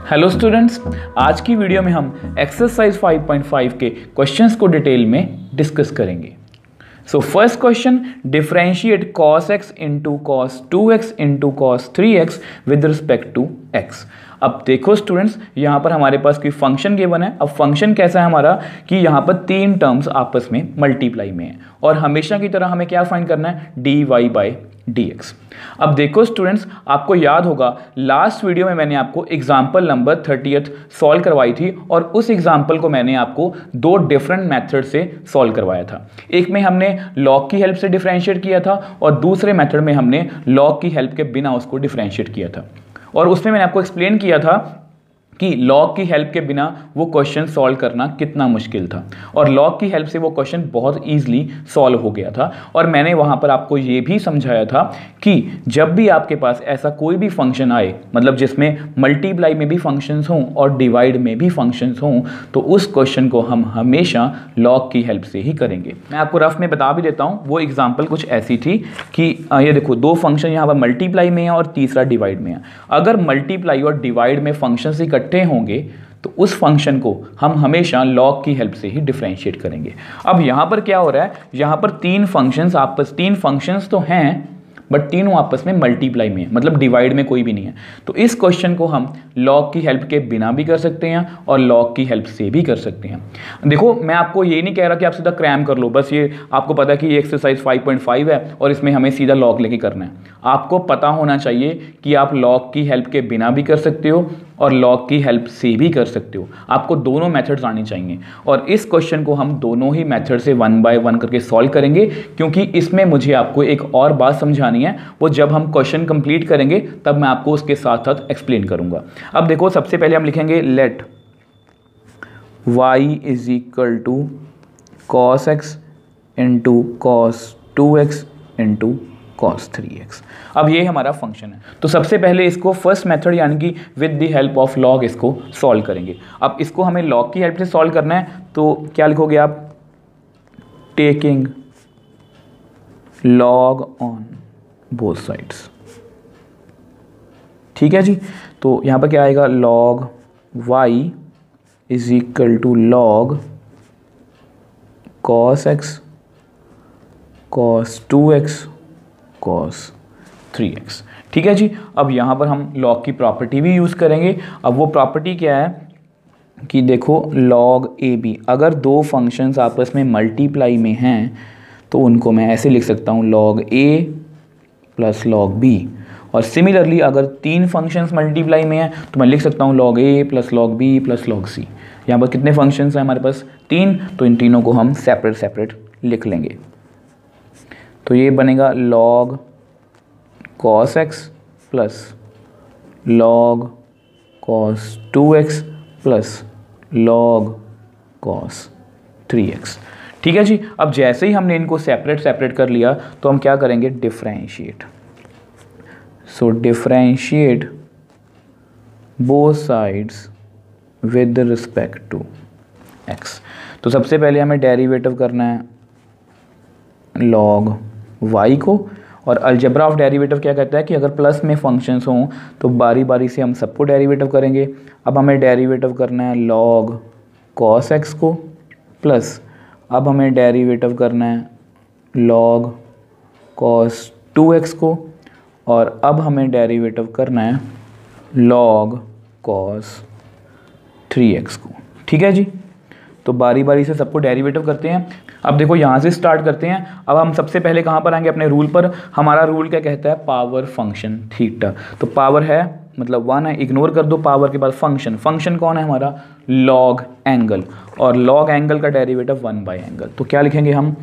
Hello students, आज की video में हम एक्सरसाइज 5.5 के क्वेश्चंस को डिटेल में डिस्कस करेंगे। So first question, differentiate cos x into cos 2x into cos 3x with respect to x। अब देखो स्टूडेंट्स, यहाँ पर हमारे पास कोई फंक्शन गिवन है। अब फंक्शन कैसा है हमारा कि यहाँ पर तीन टर्म्स आपस में मल्टीप्लाई में है और हमेशा की तरह हमें क्या फाइंड करना है, dy बाई dx। अब देखो स्टूडेंट्स, आपको याद होगा लास्ट वीडियो में मैंने आपको एग्जाम्पल नंबर 30 सॉल्व करवाई थी और उस एग्जाम्पल को मैंने आपको दो डिफरेंट मेथड से सॉल्व करवाया था। एक में हमने लॉग की हेल्प से डिफरेंशिएट किया था और दूसरे मेथड में हमने लॉग की हेल्प के बिना उसको डिफरेंशिएट किया था। और उसमें मैंने आपको एक्सप्लेन किया था कि लॉग की हेल्प के बिना वो क्वेश्चन सॉल्व करना कितना मुश्किल था और लॉग की हेल्प से वो क्वेश्चन बहुत ईजिली सॉल्व हो गया था। और मैंने वहाँ पर आपको ये भी समझाया था कि जब भी आपके पास ऐसा कोई भी फंक्शन आए, मतलब जिसमें मल्टीप्लाई में भी फंक्शंस हों और डिवाइड में भी फंक्शंस हों, तो उस क्वेश्चन को हम हमेशा लॉग की हेल्प से ही करेंगे। मैं आपको रफ में बता भी देता हूँ। वो एग्जाम्पल कुछ ऐसी थी कि ये देखो, दो फंक्शन यहाँ पर मल्टीप्लाई में है और तीसरा डिवाइड में है। अगर मल्टीप्लाई और डिवाइड में फंक्शन इकट्ठे होंगे तो उस फंक्शन को हम हमेशा लॉग की हेल्प से ही डिफरेंशिएट करेंगे। अब यहां पर क्या हो रहा है, यहां पर तीन फंक्शंस तो हैं बट तीनों आपस में मल्टीप्लाई में है, मतलब डिवाइड में कोई भी नहीं है। तो इस क्वेश्चन को हम लॉग की हेल्प के बिना भी कर सकते हैं और लॉग की हेल्प से भी कर सकते हैं। देखो, मैं आपको ये नहीं कह रहा कि आप सीधा क्रैम कर लो, बस ये आपको पता है कि ये एक्सरसाइज 5.5 है और इसमें हमें सीधा लॉग लेके करना है। आपको पता होना चाहिए कि आप लॉग की हेल्प के बिना भी कर सकते हो और लॉग की हेल्प से भी कर सकते हो। आपको दोनों मेथड्स आने चाहिए और इस क्वेश्चन को हम दोनों ही मेथड से 1 बाय 1 करके सॉल्व करेंगे, क्योंकि इसमें मुझे आपको एक और बात समझानी है। वो जब हम क्वेश्चन कंप्लीट करेंगे तब मैं आपको उसके साथ साथ एक्सप्लेन करूंगा। अब देखो, सबसे पहले हम लिखेंगे let y is equal to cos x into cos 2x into cos 3x। अब ये हमारा फंक्शन है। तो सबसे पहले इसको फर्स्ट मेथड यानी कि with the help of log इसको सॉल्व करेंगे। अब इसको हमें लॉग की हेल्प से सॉल्व करना है, तो क्या लिखोगे आप, taking log on both sides. ठीक है जी। तो यहां पर क्या आएगा, log y is equal to log cos x cos 2x cos 3x। ठीक है जी। अब यहाँ पर हम लॉग की प्रॉपर्टी भी यूज़ करेंगे। अब वो प्रॉपर्टी क्या है कि देखो, log AB, अगर दो फंक्शंस आपस में मल्टीप्लाई में हैं तो उनको मैं ऐसे लिख सकता हूँ, log A plus log B। और सिमिलरली अगर तीन फंक्शंस मल्टीप्लाई में हैं तो मैं लिख सकता हूँ log A plus log B plus log C। यहाँ पर कितने फंक्शंस हैं हमारे पास, तीन, तो इन तीनों को हम सेपरेट लिख लेंगे। तो ये बनेगा log cos x plus log cos 2x plus log cos 3x। ठीक है जी। अब जैसे ही हमने इनको सेपरेट कर लिया तो हम क्या करेंगे, differentiate. So differentiate both sides with respect to x। तो सबसे पहले हमें डेरिवेटिव करना है log y को, और अलजेब्रा ऑफ डेरिवेटिव क्या कहता है कि अगर प्लस में फंक्शंस हों तो बारी बारी से हम सबको डेरिवेटिव करेंगे। अब हमें डेरिवेटिव करना है log cos x को, प्लस अब हमें डेरिवेटिव करना है log cos 2x को, और अब हमें डेरिवेटिव करना है log cos 3x को। ठीक है जी। तो बारी बारी से सबको डेरिवेटिव करते हैं। अब देखो, यहाँ से स्टार्ट करते हैं। अब हम सबसे पहले कहाँ पर आएंगे, अपने रूल पर। हमारा रूल क्या कहता है, पावर फंक्शन थीटा। तो पावर है मतलब 1 है, इग्नोर कर दो पावर के बाद फंक्शन कौन है हमारा, लॉग एंगल, और लॉग एंगल का डेरिवेटिव 1 बाय एंगल। तो क्या लिखेंगे हम,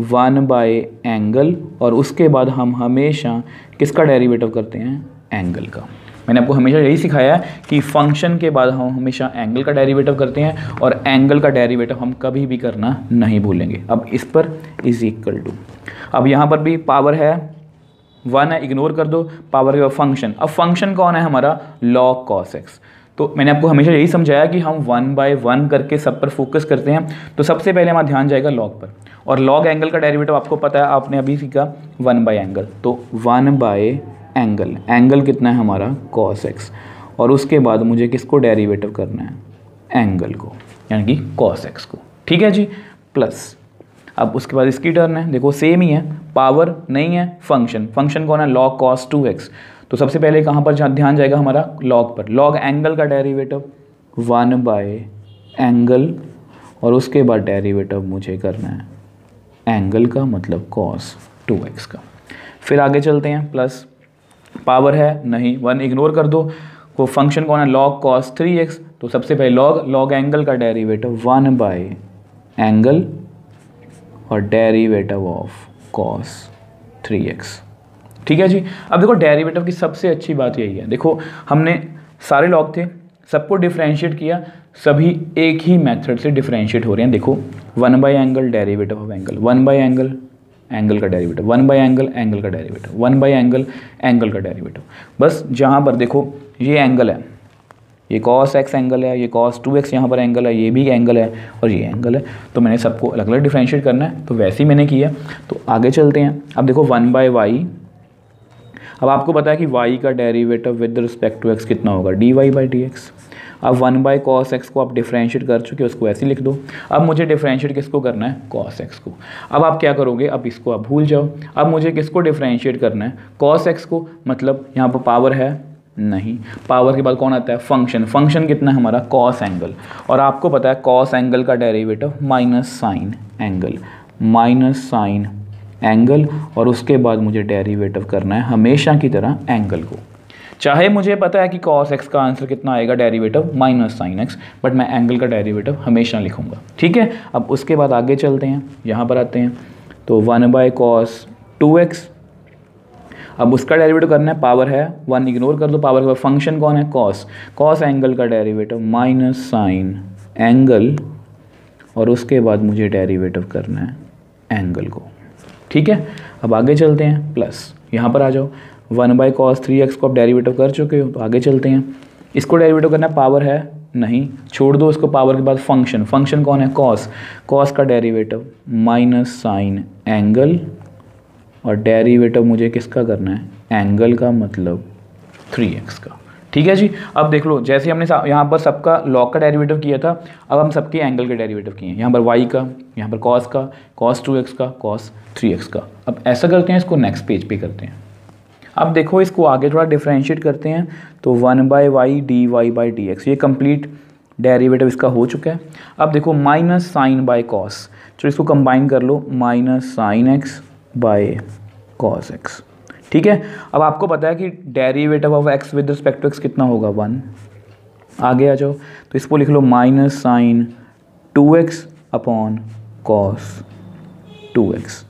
1 बाय एंगल, और उसके बाद हम हमेशा किसका डेरिवेटिव करते हैं, एंगल का। मैंने आपको हमेशा यही सिखाया है कि फंक्शन के बाद हम हमेशा एंगल का डेरिवेटिव करते हैं और एंगल का डेरिवेटिव हम कभी भी करना नहीं भूलेंगे। अब इस पर इज इक्वल टू, अब यहाँ पर भी पावर है 1 है, इग्नोर कर दो पावर के बाद फंक्शन। अब फंक्शन कौन है हमारा, log cos x। तो मैंने आपको हमेशा यही समझाया कि हम 1 बाय 1 करके सब पर फोकस करते हैं। तो सबसे पहले हमारा ध्यान जाएगा लॉग पर, और लॉग एंगल का डेरिवेटिव आपको पता है, आपने अभी सीखा 1 बाय एंगल। तो 1 बाय एंगल, एंगल कितना है हमारा cos x, और उसके बाद मुझे किसको डेरिवेटिव करना है, एंगल को, यानी कि cos x को। ठीक है जी, प्लस अब उसके बाद इसकी टर्न है, देखो सेम ही है, पावर नहीं है, फंक्शन, फंक्शन कौन है, log cos 2x। तो सबसे पहले कहाँ पर ध्यान जाएगा हमारा, log पर, log एंगल का डेरिवेटिव 1 बाय एंगल, और उसके बाद डेरिवेटिव मुझे करना है एंगल का, मतलब cos 2x का। फिर आगे चलते हैं, प्लस पावर है नहीं, 1 इग्नोर कर दो, वो फंक्शन कौन है, log cos 3x। तो सबसे पहले log एंगल का डेरिवेटिव 1 बाय एंगल और डेरिवेटिव ऑफ cos 3x। ठीक है जी। अब देखो डेरिवेटिव की सबसे अच्छी बात यही है, देखो हमने सारे लॉग थे, सबको डिफरेंशिएट किया, सभी एक ही मेथड से डिफरेंशिएट हो रहे हैं। देखो 1 bye angle derivative of angle, 1 bye angle angle का डेरिवेटिव, 1 बाय एंगल एंगल का डेरिवेटिव, 1 बाय एंगल एंगल का डेरिवेटिव। बस जहाँ पर देखो ये एंगल है, ये cos x एंगल है, ये cos 2x यहाँ पर एंगल है, ये भी एंगल है और ये एंगल है, तो मैंने सबको अलग अलग डिफरेंशिएट करना है, तो वैसे ही मैंने किया। तो आगे चलते हैं, अब देखो 1 बाय वाई, अब आपको पता है कि y का derivative with respect to x कितना होगा, dy बाई dx। अब 1 बाय cos x को आप डिफरेंशिएट कर चुके हो, उसको ऐसे लिख दो। अब मुझे डिफरेंशिएट किसको करना है, cos x को। अब आप क्या करोगे, अब इसको आप भूल जाओ, अब मुझे किसको डिफरेंशिएट करना है, cos x को, मतलब यहाँ पर पावर है नहीं, पावर के बाद कौन आता है, फंक्शन, फंक्शन कितना है हमारा, cos एंगल, और आपको पता है cos एंगल का derivative minus sign angle, minus sign angle, और उसके बाद मुझे डेरिवेटिव करना है हमेशा की तरह एंगल को। चाहे मुझे पता है कि cos x का आंसर कितना आएगा, derivative minus sine x, but मैं एंगल का डेरिवेटिव हमेशा लिखूंगा। ठीक है, अब उसके बाद आगे चलते हैं, यहाँ पर आते हैं, तो 1 बाय cos 2x, अब उसका डेरिवेटिव करना है, पावर है 1 इग्नोर कर दो, पावर के बाद फंक्शन कौन है, cos एंगल का डेरिवेटिव माइनस साइन एंगल, और उसके बाद मुझे डेरिवेटिव करना है एंगल को। ठीक है, अब आगे चलते हैं, प्लस यहाँ पर आ जाओ, 1 बाय cos 3x को आप डेरिवेटिव कर चुके हो, तो आगे चलते हैं, इसको डेरिवेटिव करना है, पावर है नहीं, छोड़ दो उसको, पावर के बाद फंक्शन, फंक्शन कौन है, cos का डेरिवेटिव माइनस साइन एंगल, और डेरिवेटिव मुझे किसका करना है, एंगल का, मतलब 3x का। ठीक है जी। अब देख लो, जैसे हमने यहाँ पर सबका log का डेरिवेटिव किया था, अब हम सबके एंगल के डेरिवेटिव किए हैं, यहाँ पर y का, यहाँ पर cos का, cos 2x का, cos 3x का। अब ऐसा करते हैं, इसको नेक्स्ट पेज पे करते हैं। अब देखो इसको आगे थोड़ा डिफरेंशिएट करते हैं, तो 1 by Y D Y by D X, ये कंप्लीट डेरिवेटिव इसका हो चुका है। अब देखो माइनस साइन बाय कॉस, तो इसको कंबाइन कर लो, minus sine x by cos x. ठीक है, अब आपको पता है कि derivative of x with respect to x कितना होगा, 1। आगे आ जाओ, तो इसको लिख लो minus sine 2x upon cos 2x।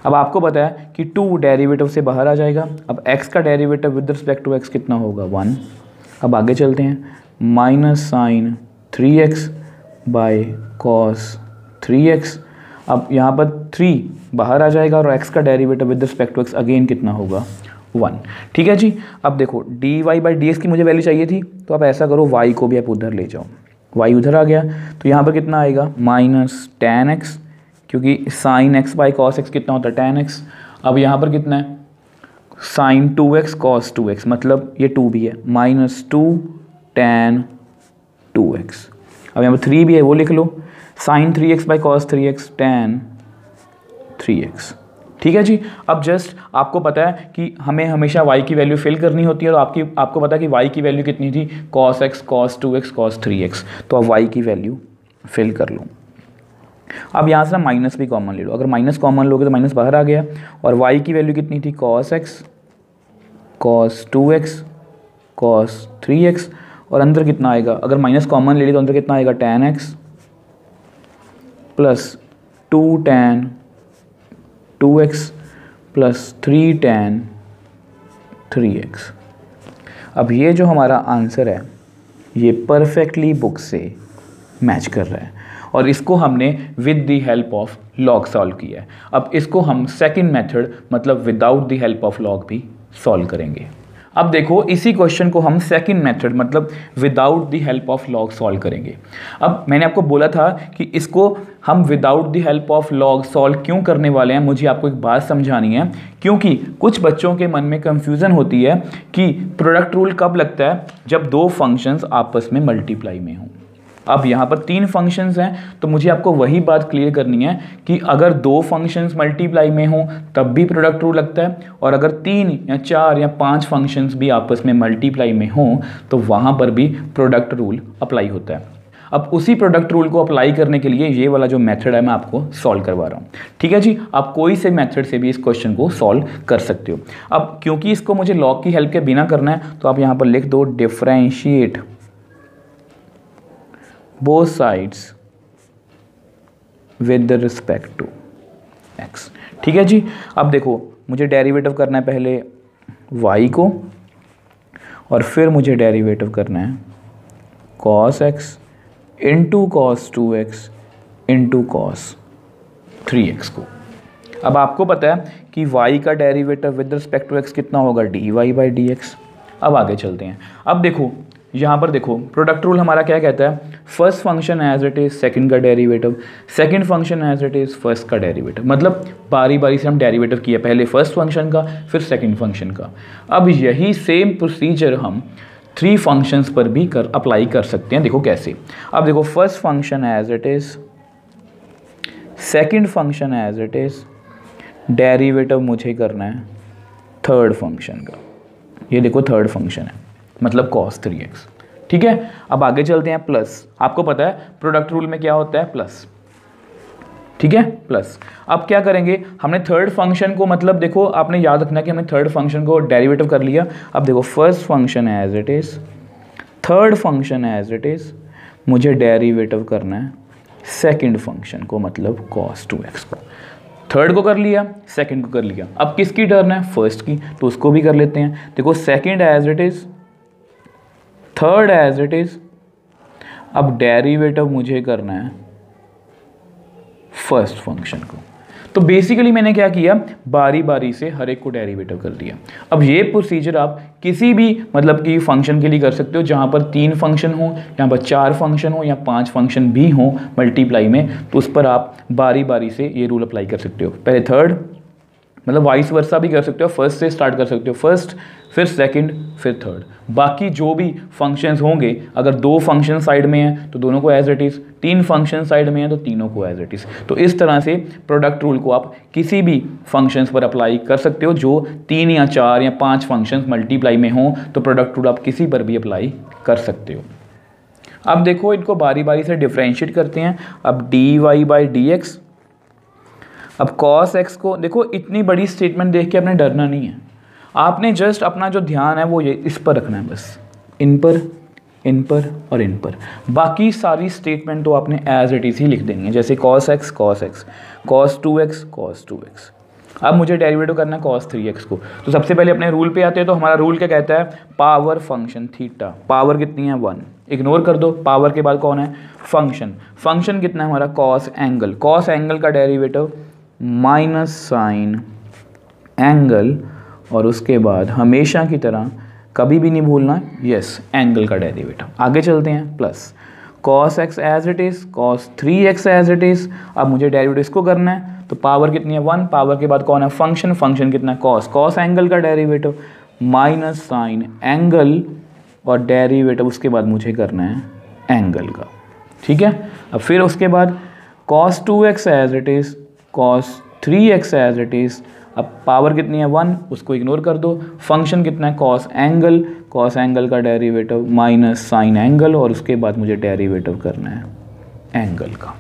अब आपको पता है कि 2 डेरिवेटिव से बाहर आ जाएगा, अब x का derivative with respect to x कितना होगा, 1। अब आगे चलते हैं, minus sign 3x by cos 3x। अब यहाँ पर 3 बाहर आ जाएगा और x का derivative with respect to x again कितना होगा, 1। ठीक है जी। अब देखो dy बाई डी की मुझे वैल्यू चाहिए थी, तो आप ऐसा करो y को भी आप उधर ले जाओ, y उधर आ गया, तो यहाँ पर कितना आएगा, माइनस tan x, क्योंकि sine x by cos x कितना होता है, tan x। अब यहाँ पर कितना है, साइन 2x कॉस 2x, मतलब ये 2 भी है, माइनस 2 tan 2x। अब यहाँ पर 3 भी है, वो लिख लो, sine 3x by cos 3x tan 3x। ठीक है जी। अब जस्ट आपको पता है कि हमें हमेशा y की वैल्यू फिल करनी होती है, और आपको पता है कि y की वैल्यू कितनी थी, cos x cos 2x cos 3x, तो अब y की वैल्यू फिल कर लो। अब यहाँ से ना माइनस भी कॉमन ले लो, अगर माइनस कॉमन लोगे तो माइनस बाहर आ गया, और y की वैल्यू कितनी थी, cos x cos 2x cos 3x, और अंदर कितना आएगा, अगर माइनस कॉमन ले ली तो अंदर कितना आएगा, tan x plus 2 tan 2x plus 3 tan 3x। अब ये जो हमारा आंसर है ये परफेक्टली बुक से मैच कर रहा है, और इसको हमने with the help of log solve किया है। अब इसको हम सेकंड मेथड मतलब without the help of log भी सॉल्व करेंगे। अब देखो इसी क्वेश्चन को हम सेकंड मेथड मतलब without the help of log solve करेंगे। अब मैंने आपको बोला था कि इसको हम without the help of log solve क्यों करने वाले हैं, मुझे आपको एक बात समझानी है, क्योंकि कुछ बच्चों के मन में कंफ्यूजन होती है कि प्रोडक्ट रूल कब लगता है, जब दो फंक्शंस आपस में मल्टीप्लाई में हों। अब यहाँ पर 3 फंक्शंस हैं, तो मुझे आपको वही बात क्लियर करनी है कि अगर 2 फंक्शंस मल्टीप्लाई में हों तब भी प्रोडक्ट रूल लगता है, और अगर 3 या 4 या 5 फंक्शंस भी आपस में मल्टीप्लाई में हों तो वहाँ पर भी प्रोडक्ट रूल अप्लाई होता है। अब उसी प्रोडक्ट रूल को अप्लाई करने के लिए ये वाला जो मेथड है मैं आपको सॉल्व करवा रहा हूँ। ठीक है जी, आप कोई से मेथड से भी इस क्वेश्चन को सॉल्व कर सकते हो। अब क्योंकि इसको मुझे लॉग की हेल्प के बिना करना है तो आप यहाँ पर लिख दो differentiate both sides with respect to x। ठीक है जी, अब देखो मुझे डेरिवेटिव करना है पहले y को, और फिर मुझे डेरिवेटिव करना है cos x into cos 2x into cos 3x को। अब आपको पता है कि y का derivative with respect to x कितना होगा, dy बाई dx। अब आगे चलते हैं। अब देखो यहाँ पर देखो प्रोडक्ट रूल हमारा क्या कहता है, first function as it is second का derivative, second function as it is first का डेरिवेटिव। मतलब बारी बारी से हम डेरिवेटिव किया, पहले फर्स्ट फंक्शन का फिर सेकंड फंक्शन का। अब यही सेम प्रोसीजर हम 3 फंक्शंस पर भी अप्लाई कर सकते हैं। देखो कैसे। अब देखो first function as it is, second function as it is, derivative मुझे करना है थर्ड फंक्शन का। ये देखो थर्ड फंक्शन है मतलब cos 3x। ठीक है, अब आगे चलते हैं। प्लस, आपको पता है प्रोडक्ट रूल में क्या होता है, प्लस। ठीक है, प्लस। अब क्या करेंगे, हमने थर्ड फंक्शन को, मतलब देखो आपने याद रखना कि हमने थर्ड फंक्शन को डेरिवेटिव कर लिया। अब देखो first function as it is, third function as it is, मुझे डेरिवेटिव करना है सेकंड फंक्शन को मतलब cos 2x को। थर्ड को कर लिया, सेकंड को कर लिया, अब किसकी टर्न है, फर्स्ट की, तो उसको भी कर लेते हैं। देखो second as it is, third as it is, अब डेरिवेटिव मुझे करना है फर्स्ट फंक्शन को। तो बेसिकली मैंने क्या किया, बारी बारी से हर एक को डेरिवेटिव कर दिया। अब ये प्रोसीजर आप किसी भी मतलब कि फंक्शन के लिए कर सकते हो जहाँ पर 3 फंक्शन हो, यहाँ पर 4 फंक्शन हो या 5 फंक्शन भी हो मल्टीप्लाई में, तो उस पर आप बारी बारी से ये रूल अप्लाई कर सकते हो। पहले थर्ड, मतलब वाइस वर्सा भी कर सकते हो, फर्स्ट से स्टार्ट कर सकते हो, फर्स्ट फिर सेकंड फिर थर्ड। बाकी जो भी फंक्शंस होंगे, अगर 2 फंक्शन साइड में हैं तो दोनों को as it is, 3 function side में हैं तो तीनों को एज इट इज़। तो इस तरह से प्रोडक्ट रूल को आप किसी भी फंक्शंस पर अप्लाई कर सकते हो जो 3 या 4 या 5 फंक्शंस मल्टीप्लाई में हों, तो प्रोडक्ट रूल आप किसी पर भी अप्लाई कर सकते हो। अब देखो इनको बारी बारी से डिफ्रेंशिएट करते हैं। अब dy बाई dx, अब cos x को देखो, इतनी बड़ी स्टेटमेंट देख के आपने डरना नहीं है, आपने जस्ट अपना जो ध्यान है वो ये इस पर रखना है, बस इन पर, इन पर और इन पर। बाकी सारी स्टेटमेंट तो आपने एज इट इज़ ही लिख देनी है, जैसे cos x cos x, cos 2x cos 2x। अब मुझे डेरिवेटिव करना है cos 3x को, तो सबसे पहले अपने रूल पे आते हैं। तो हमारा रूल क्या कहता है, पावर फंक्शन थीटा, पावर कितनी है 1, इग्नोर कर दो, पावर के बाद कौन है फंक्शन, फंक्शन कितना है हमारा cos एंगल, cos एंगल का डेरिवेटिव माइनस साइन एंगल, और उसके बाद हमेशा की तरह कभी भी नहीं भूलना यस एंगल का डेरिवेटिव। आगे चलते हैं, plus cos x as it is, cos 3x as it is. अब मुझे डेरिवेटिव इसको करना है, तो पावर कितनी है 1, पावर के बाद कौन है फंक्शन, फंक्शन कितना है cos एंगल का डेरिवेटिव माइनस साइन एंगल, और डेरिवेटिव उसके बाद मुझे करना है एंगल का। ठीक है, अब फिर उसके बाद cos 2x as it is, cos 3x as it is. अब पावर कितनी है 1, उसको इग्नोर कर दो, फंक्शन कितना है cos एंगल का डेरिवेटिव माइनस साइन एंगल, और उसके बाद मुझे डेरिवेटिव करना है एंगल का।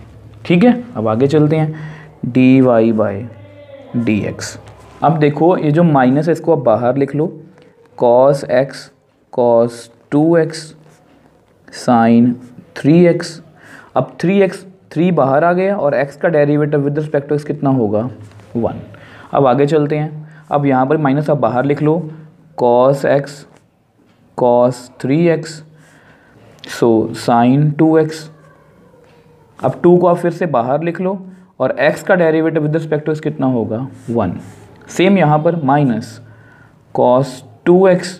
ठीक है, अब आगे चलते हैं, dy बाई dx। अब देखो ये जो माइनस है इसको आप बाहर लिख लो, cos x cos 2x sine 3x। अब 3x 3 बाहर आ गया, और x का derivative with respect to x कितना होगा 1। अब आगे चलते हैं, अब यहाँ पर माइनस आप बाहर लिख लो, cos x cos 3x so sine 2x। अब 2 को आप फिर से बाहर लिख लो, और x का derivative with respect to x कितना होगा 1। सेम यहाँ पर minus cos 2x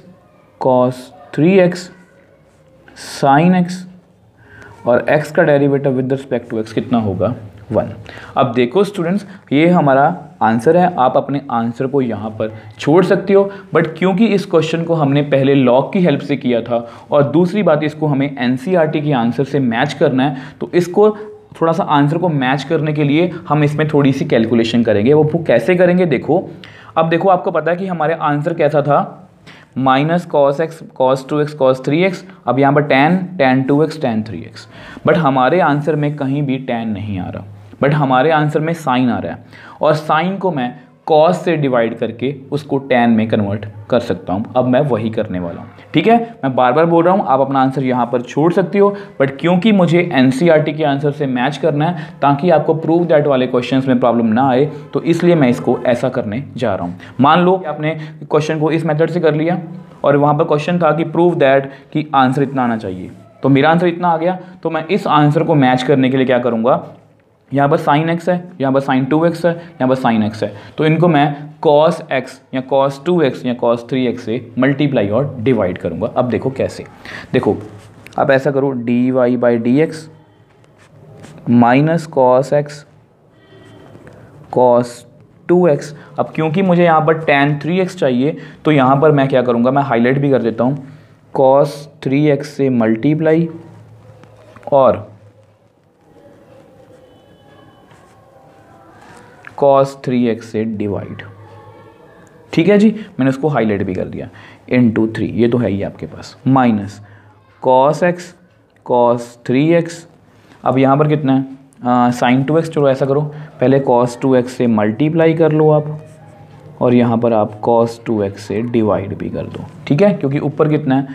cos 3x sin x और x का derivative with respect to x कितना होगा 1। अब देखो स्टूडेंट्स, ये हमारा आंसर है। आप अपने आंसर को यहाँ पर छोड़ सकते हो, बट क्योंकि इस क्वेश्चन को हमने पहले लॉग की हेल्प से किया था और दूसरी बात इसको हमें एनसीईआरटी के आंसर से मैच करना है, तो इसको थोड़ा सा आंसर को मैच करने के लिए हम इसमें थोड़ी सी कैलकुलेशन करेंगे। वो कैसे करेंगे देखो। अब देखो, आपको पता है कि हमारे आंसर कैसा था, minus cos x cos 2x cos 3x। अब यहाँ पर tan 2x tan 3x, but हमारे आंसर में कहीं भी tan नहीं आ रहा, बट हमारे आंसर में साइन आ रहा है, और साइन को मैं कॉस से डिवाइड करके उसको tan में कन्वर्ट कर सकता हूँ। अब मैं वही करने वाला हूँ, ठीक है। मैं बार बार बोल रहा हूँ, आप अपना आंसर यहाँ पर छोड़ सकते हो, बट क्योंकि मुझे एनसीईआरटी के आंसर से मैच करना है ताकि आपको प्रूव दैट वाले क्वेश्चंस में प्रॉब्लम ना आए, तो इसलिए मैं इसको ऐसा करने जा रहा हूँ। मान लो आपने क्वेश्चन को इस मेथड से कर लिया और वहाँ पर क्वेश्चन था कि प्रूव दैट कि आंसर इतना आना चाहिए, तो मेरा आंसर इतना आ गया, तो मैं इस आंसर को मैच करने के लिए क्या करूँगा, यहाँ पर साइन x है, यहाँ पर साइन 2x है, यहाँ पर साइन x है, तो इनको मैं cos x या cos 2x या cos 3x से मल्टीप्लाई और डिवाइड करूँगा। अब देखो कैसे, देखो आप ऐसा करो, dy/dx minus cos x cos 2x। अब क्योंकि मुझे यहाँ पर tan 3x चाहिए, तो यहाँ पर मैं क्या करूँगा, मैं हाईलाइट भी कर देता हूँ, cos 3x से मल्टीप्लाई और cos 3x से डिवाइड। ठीक है जी, मैंने उसको हाईलाइट भी कर दिया, इनटू 3, ये तो है ही आपके पास, minus cos x cos 3x। अब यहाँ पर कितना है, साइन 2x। चलो ऐसा करो, पहले cos 2x से मल्टीप्लाई कर लो आप, और यहाँ पर आप cos 2x से डिवाइड भी कर दो, ठीक है, क्योंकि ऊपर कितना है,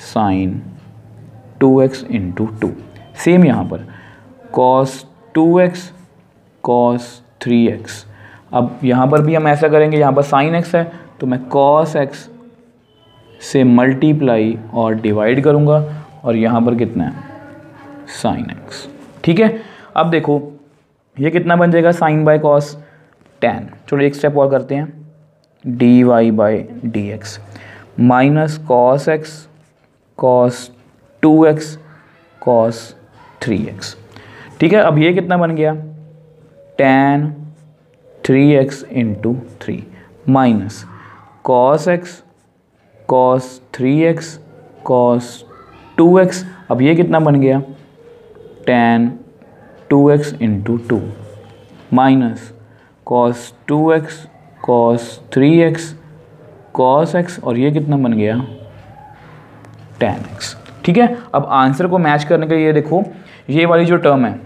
साइन 2x इंटू 2। सेम यहाँ पर cos 2x cos 3x। अब यहाँ पर भी हम ऐसा करेंगे, यहाँ पर साइन x है, तो मैं cos x से मल्टीप्लाई और डिवाइड करूँगा, और यहाँ पर कितना है, साइन x, ठीक है। अब देखो ये कितना बन जाएगा, साइन बाय कॉस tan। चलो एक स्टेप और करते हैं, dy/dx minus cos x cos 2x cos 3x, ठीक है। अब ये कितना बन गया, tan 3x into 3 minus cos x cos 3x cos 2x। अब ये कितना बन गया, tan 2x into 2 minus cos 2x cos 3x cos x, और ये कितना बन गया, tan x, ठीक है। अब आंसर को मैच करने के लिए देखो, ये वाली जो टर्म है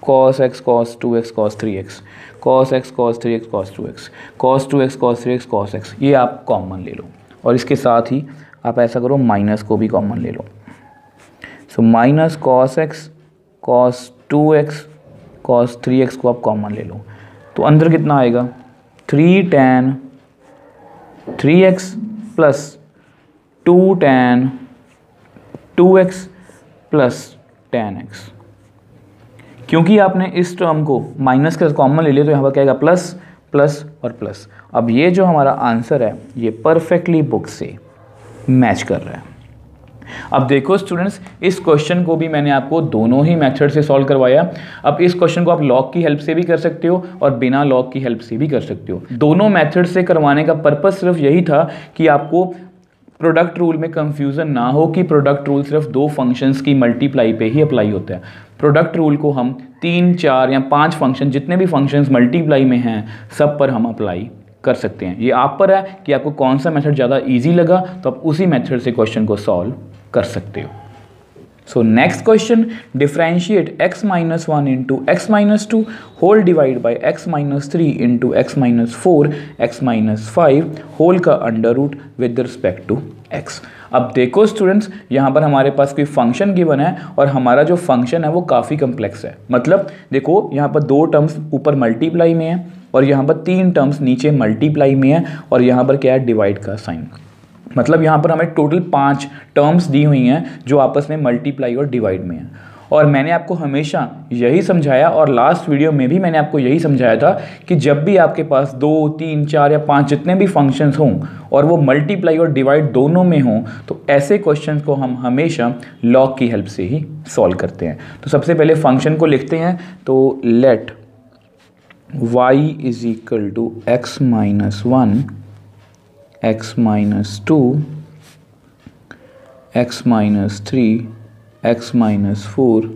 cos x cos 2x cos 3x cos x cos 3x cos 2x cos 2x cos 3x cos x, ये आप कॉमन ले लो, और इसके साथ ही आप ऐसा करो, माइनस को भी कॉमन ले लो। So minus cos x cos 2x cos 3x को आप कॉमन ले लो, तो अंदर कितना आएगा, 3 tan 3x plus 2 tan 2x plus tan x। क्योंकि आपने इस टर्म को माइनस का कॉमन ले लिया, तो यहाँ पर क्या आएगा, प्लस प्लस और प्लस। अब ये जो हमारा आंसर है, ये परफेक्टली बुक से मैच कर रहा है। अब देखो स्टूडेंट्स, इस क्वेश्चन को भी मैंने आपको दोनों ही मेथड से सॉल्व करवाया। अब इस क्वेश्चन को आप लॉग की हेल्प से भी कर सकते हो और बिना लॉग की हेल्प से भी कर सकते हो। दोनों मेथड से करवाने का पर्पस सिर्फ यही था कि आपको प्रोडक्ट रूल में कंफ्यूजन ना हो कि प्रोडक्ट रूल सिर्फ 2 फंक्शंस की मल्टीप्लाई पे ही अप्लाई होता है। प्रोडक्ट रूल को हम 3 4 या 5 फंक्शन, जितने भी फंक्शंस मल्टीप्लाई में हैं, सब पर हम अप्लाई कर सकते हैं। ये आप पर है कि आपको कौन सा मेथड ज़्यादा ईजी लगा, तो आप उसी मेथड से क्वेश्चन को सॉल्व कर सकते हो। So next question, differentiate x - 1 into x - 2 whole divide by x - 3 into x - 4 x - 5 whole का under root with respect to x। अब देखो स्टूडेंट्स, यहाँ पर हमारे पास कोई फंक्शन गिवन है और हमारा जो फंक्शन है वो काफ़ी कम्प्लेक्स है। मतलब देखो, यहाँ पर 2 टर्म्स ऊपर मल्टीप्लाई में है और यहाँ पर 3 टर्म्स नीचे मल्टीप्लाई में है, और यहाँ पर क्या है, डिवाइड का साइन। मतलब यहाँ पर हमें टोटल 5 टर्म्स दी हुई हैं जो आपस में मल्टीप्लाई और डिवाइड में हैं। और मैंने आपको हमेशा यही समझाया और लास्ट वीडियो में भी मैंने आपको यही समझाया था कि जब भी आपके पास 2, 3, 4 या 5 जितने भी फंक्शंस हों और वो मल्टीप्लाई और डिवाइड दोनों में हों तो ऐसे क्वेश्चंस को हम हमेशा लॉग की हेल्प से ही सॉल्व करते हैं। तो सबसे पहले फंक्शन को लिखते हैं, तो let y is equal to x minus 1, x minus 2, x minus 3, x minus 4,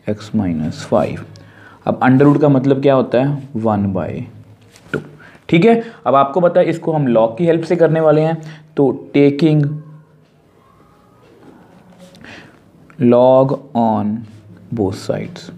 x minus 5। अब अंडर रूट का मतलब क्या होता है 1/2। ठीक है, अब आपको पता है इसको हम लॉग की हेल्प से करने वाले हैं, तो taking log on both sides.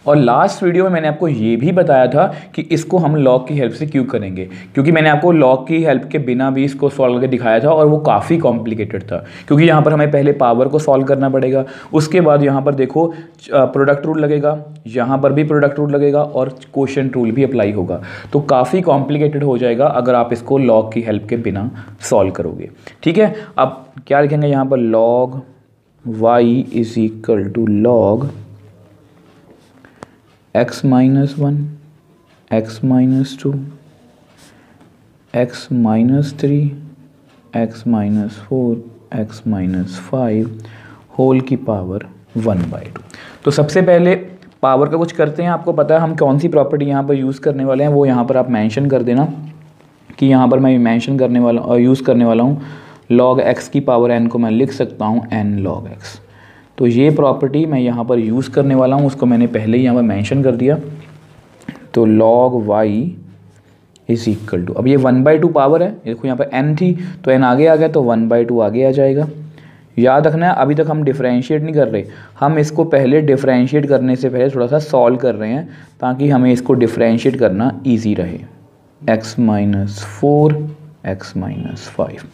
और लास्ट वीडियो में मैंने आपको ये भी बताया था कि इसको हम लॉग की हेल्प से क्यों करेंगे, क्योंकि मैंने आपको लॉग की हेल्प के बिना भी इसको सॉल्व करके दिखाया था और वो काफ़ी कॉम्प्लिकेटेड था, क्योंकि यहाँ पर हमें पहले पावर को सॉल्व करना पड़ेगा, उसके बाद यहाँ पर देखो प्रोडक्ट रूल लगेगा, यहाँ पर भी प्रोडक्ट रूल लगेगा और क्वोशिएंट रूल भी अप्लाई होगा। तो काफ़ी कॉम्प्लिकेटेड हो जाएगा अगर आप इसको लॉग की हेल्प के बिना सॉल्व करोगे। ठीक है, अब क्या लिखेंगे यहाँ पर, log y is equal to log x minus 1, x minus 2, x minus 3, x minus 4, x minus 5 whole की पावर 1/2। तो सबसे पहले पावर का कुछ करते हैं। आपको पता है हम कौन सी प्रॉपर्टी यहाँ पर यूज़ करने वाले हैं, वो यहाँ पर आप मेंशन कर देना कि यहाँ पर मैं मेंशन करने वाला और यूज़ करने वाला हूँ log x की पावर n को मैं लिख सकता हूँ n log x। तो ये प्रॉपर्टी मैं यहाँ पर यूज़ करने वाला हूँ, उसको मैंने पहले ही यहाँ पर मेंशन कर दिया। तो log y is equal to, अब ये 1/2 पावर है, देखो यहाँ पर n थी तो n आगे आ गया तो 1/2 आगे आ जाएगा। याद रखना है अभी तक हम डिफरेंशिएट नहीं कर रहे, हम इसको पहले डिफरेंशिएट करने से पहले थोड़ा सा सॉल्व कर रहे हैं ताकि हमें इसको डिफरेंशिएट करना ईजी रहे। x minus 4, x minus 5।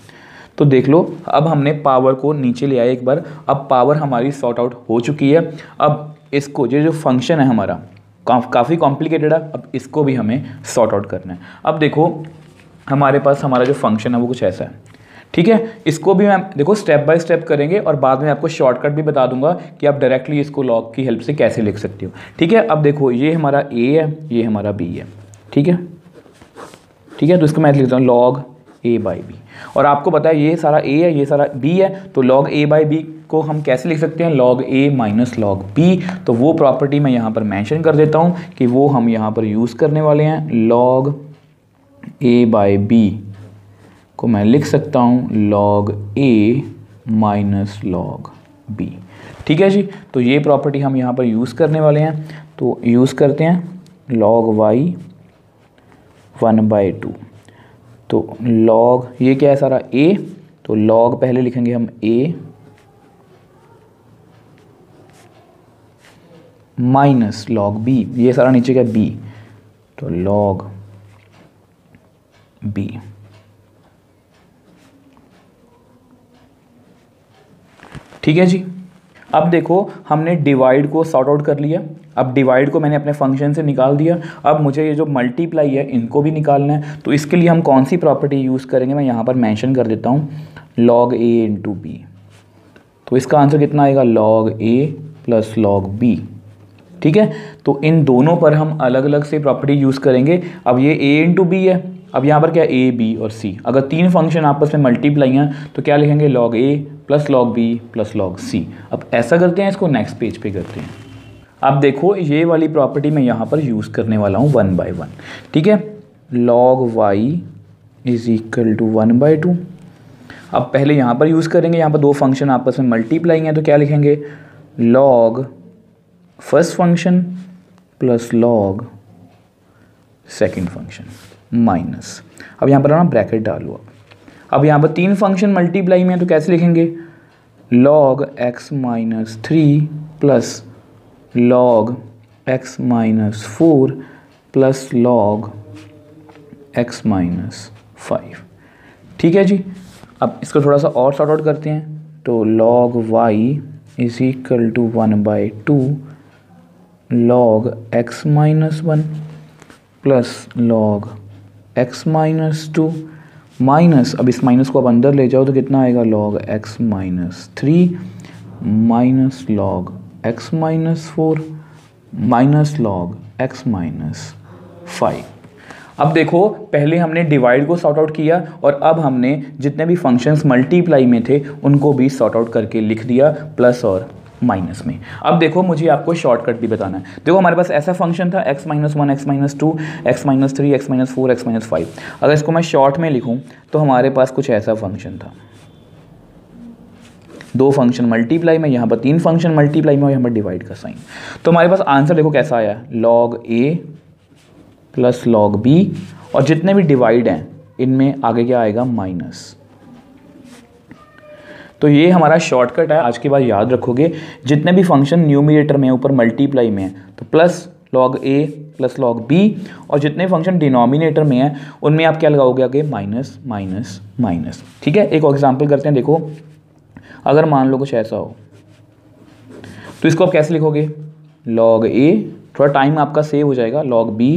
तो देख लो अब हमने पावर को नीचे ले आया एक बार, अब पावर हमारी सॉर्ट आउट हो चुकी है। अब इसको ये जो फंक्शन है हमारा काफ़ी कॉम्प्लिकेटेड है, अब इसको भी हमें सॉर्ट आउट करना है। अब देखो हमारे पास हमारा जो फंक्शन है वो कुछ ऐसा है। ठीक है, इसको भी मैं देखो स्टेप बाय स्टेप करेंगे और बाद में आपको शॉर्टकट भी बता दूंगा कि आप डायरेक्टली इसको लॉग की हेल्प से कैसे लिख सकते हो। ठीक है, अब देखो ये हमारा a है, ये हमारा b है। ठीक है, ठीक है, तो इसको मैं लिखता हूँ log a/b। और आपको पता है ये सारा a है, ये सारा b है, तो log a/b को हम कैसे लिख सकते हैं, log a minus log b। तो वो प्रॉपर्टी मैं यहाँ पर मेंशन कर देता हूँ कि वो हम यहाँ पर यूज़ करने वाले हैं। log a/b को मैं लिख सकता हूँ log a minus log b। ठीक है जी, तो ये प्रॉपर्टी हम यहाँ पर यूज़ करने वाले हैं। तो यूज़ करते हैं log y 1/2। तो log ये क्या है सारा a, तो log पहले लिखेंगे हम a माइनस log b, ये सारा नीचे का b, तो log b। ठीक है जी, अब देखो हमने डिवाइड को सॉर्ट आउट कर लिया। अब डिवाइड को मैंने अपने फंक्शन से निकाल दिया, अब मुझे ये जो मल्टीप्लाई है इनको भी निकालना है। तो इसके लिए हम कौन सी प्रॉपर्टी यूज़ करेंगे, मैं यहाँ पर मेंशन कर देता हूँ log a इंटू बी। तो इसका आंसर कितना आएगा, log a plus log b। ठीक है, तो इन दोनों पर हम अलग अलग से प्रॉपर्टी यूज़ करेंगे। अब ये a इंटू बी है, अब यहाँ पर क्या a b और c, अगर तीन फंक्शन आपस में मल्टीप्लाई हैं तो क्या लिखेंगे log a plus log b plus log c। अब ऐसा करते हैं, इसको नेक्स्ट पेज पे करते हैं। अब देखो ये वाली प्रॉपर्टी मैं यहाँ पर यूज़ करने वाला हूँ 1/1। ठीक है, log y is equal to 1/2। अब पहले यहाँ पर यूज़ करेंगे, यहाँ पर दो फंक्शन आपस में मल्टीप्लाई हैं तो क्या लिखेंगे log first function plus log second function minus, अब यहाँ पर ना ब्रैकेट डालो। अब यहाँ पर तीन फंक्शन मल्टीप्लाई में है तो कैसे लिखेंगे log x minus 3 plus log x minus 4 plus log x minus 5। ठीक है जी, अब इसको थोड़ा सा और सॉर्ट आउट करते हैं। तो log y is equal to 1/2 log x minus 1 plus log x minus 2 minus, अब इस माइनस को आप अंदर ले जाओ तो कितना आएगा log x minus 3 minus log x minus 4 minus log x minus 5। अब देखो, पहले हमने डिवाइड को सॉर्ट आउट किया और अब हमने जितने भी फंक्शंस मल्टीप्लाई में थे उनको भी सॉर्ट आउट करके लिख दिया प्लस और माइनस में। अब देखो, मुझे आपको शॉर्टकट भी बताना है। देखो, हमारे पास ऐसा फंक्शन था x minus 1 x minus 2 x minus 3 x minus 4 x minus 5। अगर इसको मैं शॉर्ट में लिखूं तो हमारे पास कुछ ऐसा फंक्शन था। दो फंक्शन मल्टीप्लाई में, यहाँ पर तीन फंक्शन मल्टीप्लाई में और यहाँ पर डिवाइड का साइन। तो हमारे पास आंसर देखो कैसा आया, log a plus log b, और जितने भी डिवाइड हैं इनमें आगे क्या आएगा, माइनस। तो ये हमारा शॉर्टकट है। आज के बाद याद रखोगे, जितने भी फंक्शन न्यूमरेटर में ऊपर मल्टीप्लाई में है तो plus log a plus log b, और जितने फंक्शन डिनोमिनेटर में है उनमें आप क्या लगाओगे आगे, माइनस माइनस माइनस। ठीक है, एक और एग्जाम्पल करते हैं। देखो, अगर मान लो कुछ ऐसा हो तो इसको आप कैसे लिखोगे, लॉग a, थोड़ा टाइम आपका सेव हो जाएगा, log b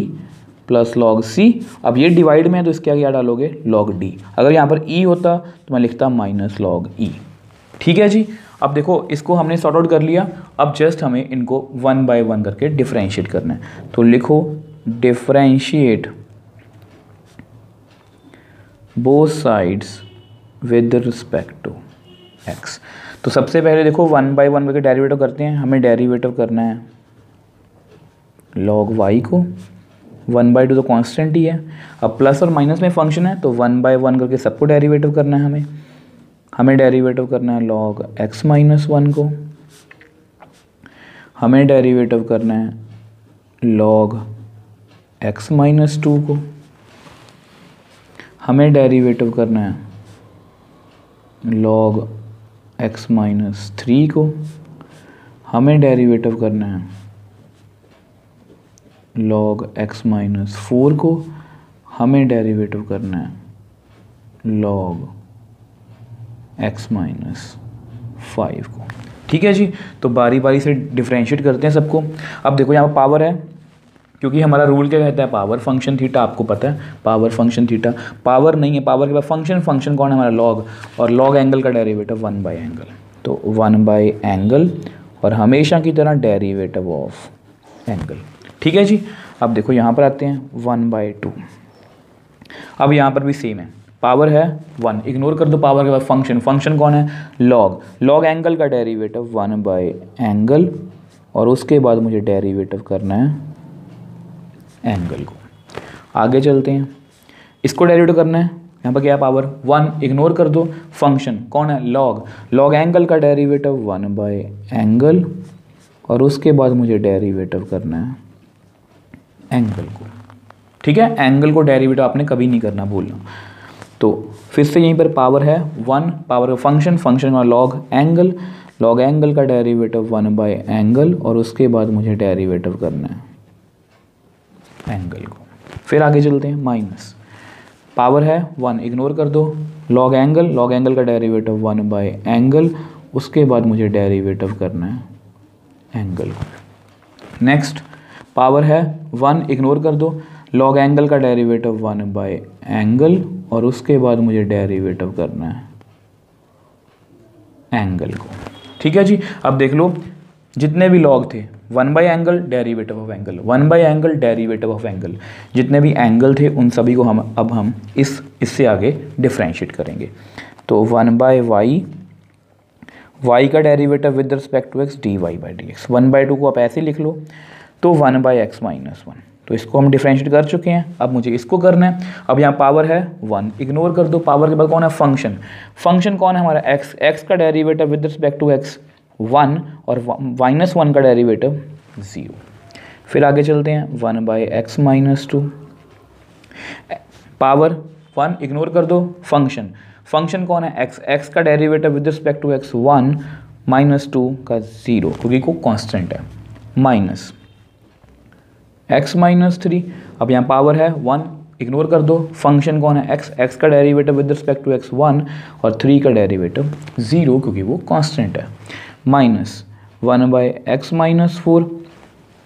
plus log c। अब ये डिवाइड में है तो इसके आगे क्या डालोगे, लॉग d। अगर यहाँ पर e होता तो मैं लिखता माइनस लॉग e। ठीक है जी। अब देखो, इसको हमने सॉर्ट आउट कर लिया। अब जस्ट हमें इनको 1 बाय 1 करके डिफरेंशिएट करना है। तो लिखो differentiate both sides with respect to x। तो सबसे पहले देखो 1 बाय 1 करके डेरिवेटिव करते हैं। हमें डेरिवेटिव करना है लॉग y को, 1 बाय 2 तो कांस्टेंट ही है। अब प्लस और माइनस में फंक्शन है तो 1 बाय 1 करके सबको डेरिवेटिव करना है। हमें डेरिवेटिव करना है लॉग x माइनस 1 को, हमें डेरिवेटिव करना है लॉग x माइनस 2 को, हमें डेरिवेटिव करना है लॉग x माइनस 3 को, हमें डेरिवेटिव करना है लॉग x माइनस 4 को, हमें डेरिवेटिव करना है लॉग x माइनस 5 को। ठीक है जी। तो बारी बारी से डिफरेंशिएट करते हैं सबको। अब देखो, यहाँ पर पावर है, क्योंकि हमारा रूल क्या कहता है, पावर फंक्शन थीटा, आपको पता है पावर फंक्शन थीटा। पावर नहीं है, पावर के बाद फंक्शन, फंक्शन कौन है हमारा, लॉग, और लॉग एंगल का डेरिवेटिव 1 बाय एंगल। तो 1 बाय एंगल, और हमेशा की तरह डेरिवेटिव ऑफ एंगल। ठीक है जी। अब देखो यहाँ पर आते हैं 1 बाय 2। अब यहाँ पर भी सेम है, पावर है 1, इग्नोर कर दो पावर के बाद फंक्शन, फंक्शन कौन है, लॉग, लॉग एंगल का डेरिवेटिव 1 बाय एंगल, और उसके बाद मुझे डेरिवेटिव करना है एंगल को। आगे चलते हैं, इसको डेरिवेटिव करना है। यहाँ पर क्या है, पावर 1, इग्नोर कर दो, फंक्शन कौन है, लॉग, लॉग एंगल का डेरिवेटिव 1 बाय एंगल, और उसके बाद मुझे डेरिवेटिव करना है एंगल को। ठीक है, एंगल को डेरिवेटिव आपने कभी नहीं करना, भूलना। तो फिर से यहीं पर पावर है 1, पावर फंक्शन, फंक्शन का लॉग एंगल, लॉग एंगल का डेरिवेटिव 1 बाय एंगल, और उसके बाद मुझे डेरिवेटिव करना है एंगल को। फिर आगे चलते हैं, माइनस, पावर है 1, इग्नोर कर दो, लॉग एंगल, लॉग एंगल का डेरिवेटिव 1 बाय एंगल, उसके बाद मुझे डेरिवेटिव करना है एंगल को। नेक्स्ट, पावर है 1, इग्नोर कर दो, लॉग एंगल का डेरिवेटिव 1 बाय एंगल, और उसके बाद मुझे डेरिवेटिव करना है एंगल को। ठीक है जी। अब देख लो, जितने भी लॉग थे, 1 bye angle derivative of angle, 1 bye angle derivative of angle, जितने भी एंगल थे उन सभी को हम इससे आगे डिफरेंशिएट करेंगे। तो 1 बाय y का derivative with respect to x dy by D X. 1 by 2 को आप ऐसे लिख लो, तो 1 बाय x माइनस 1। तो इसको हम डिफरेंशिएट कर चुके हैं, अब मुझे इसको करना है। अब यहाँ पावर है 1, इग्नोर कर दो, पावर के बाद कौन है, फंक्शन, फंक्शन कौन है हमारा, x का derivative with respect to x 1, और माइनस 1 का डेरिवेटिव 0। फिर आगे चलते हैं, 1 by x minus 2, power 1, ignore कर दो, फंक्शन, फंक्शन कौन है, x का derivative with respect to x 1 minus 2 का 0, क्योंकि को कांस्टेंट है, माइनस x माइनस 3। अब यहाँ पावर है 1, इग्नोर कर दो, फंक्शन कौन है, x का derivative with respect to x 1, और 3 का डेरिवेटिव 0, क्योंकि वो कांस्टेंट है, माइनस 1 बाय x माइनस 4,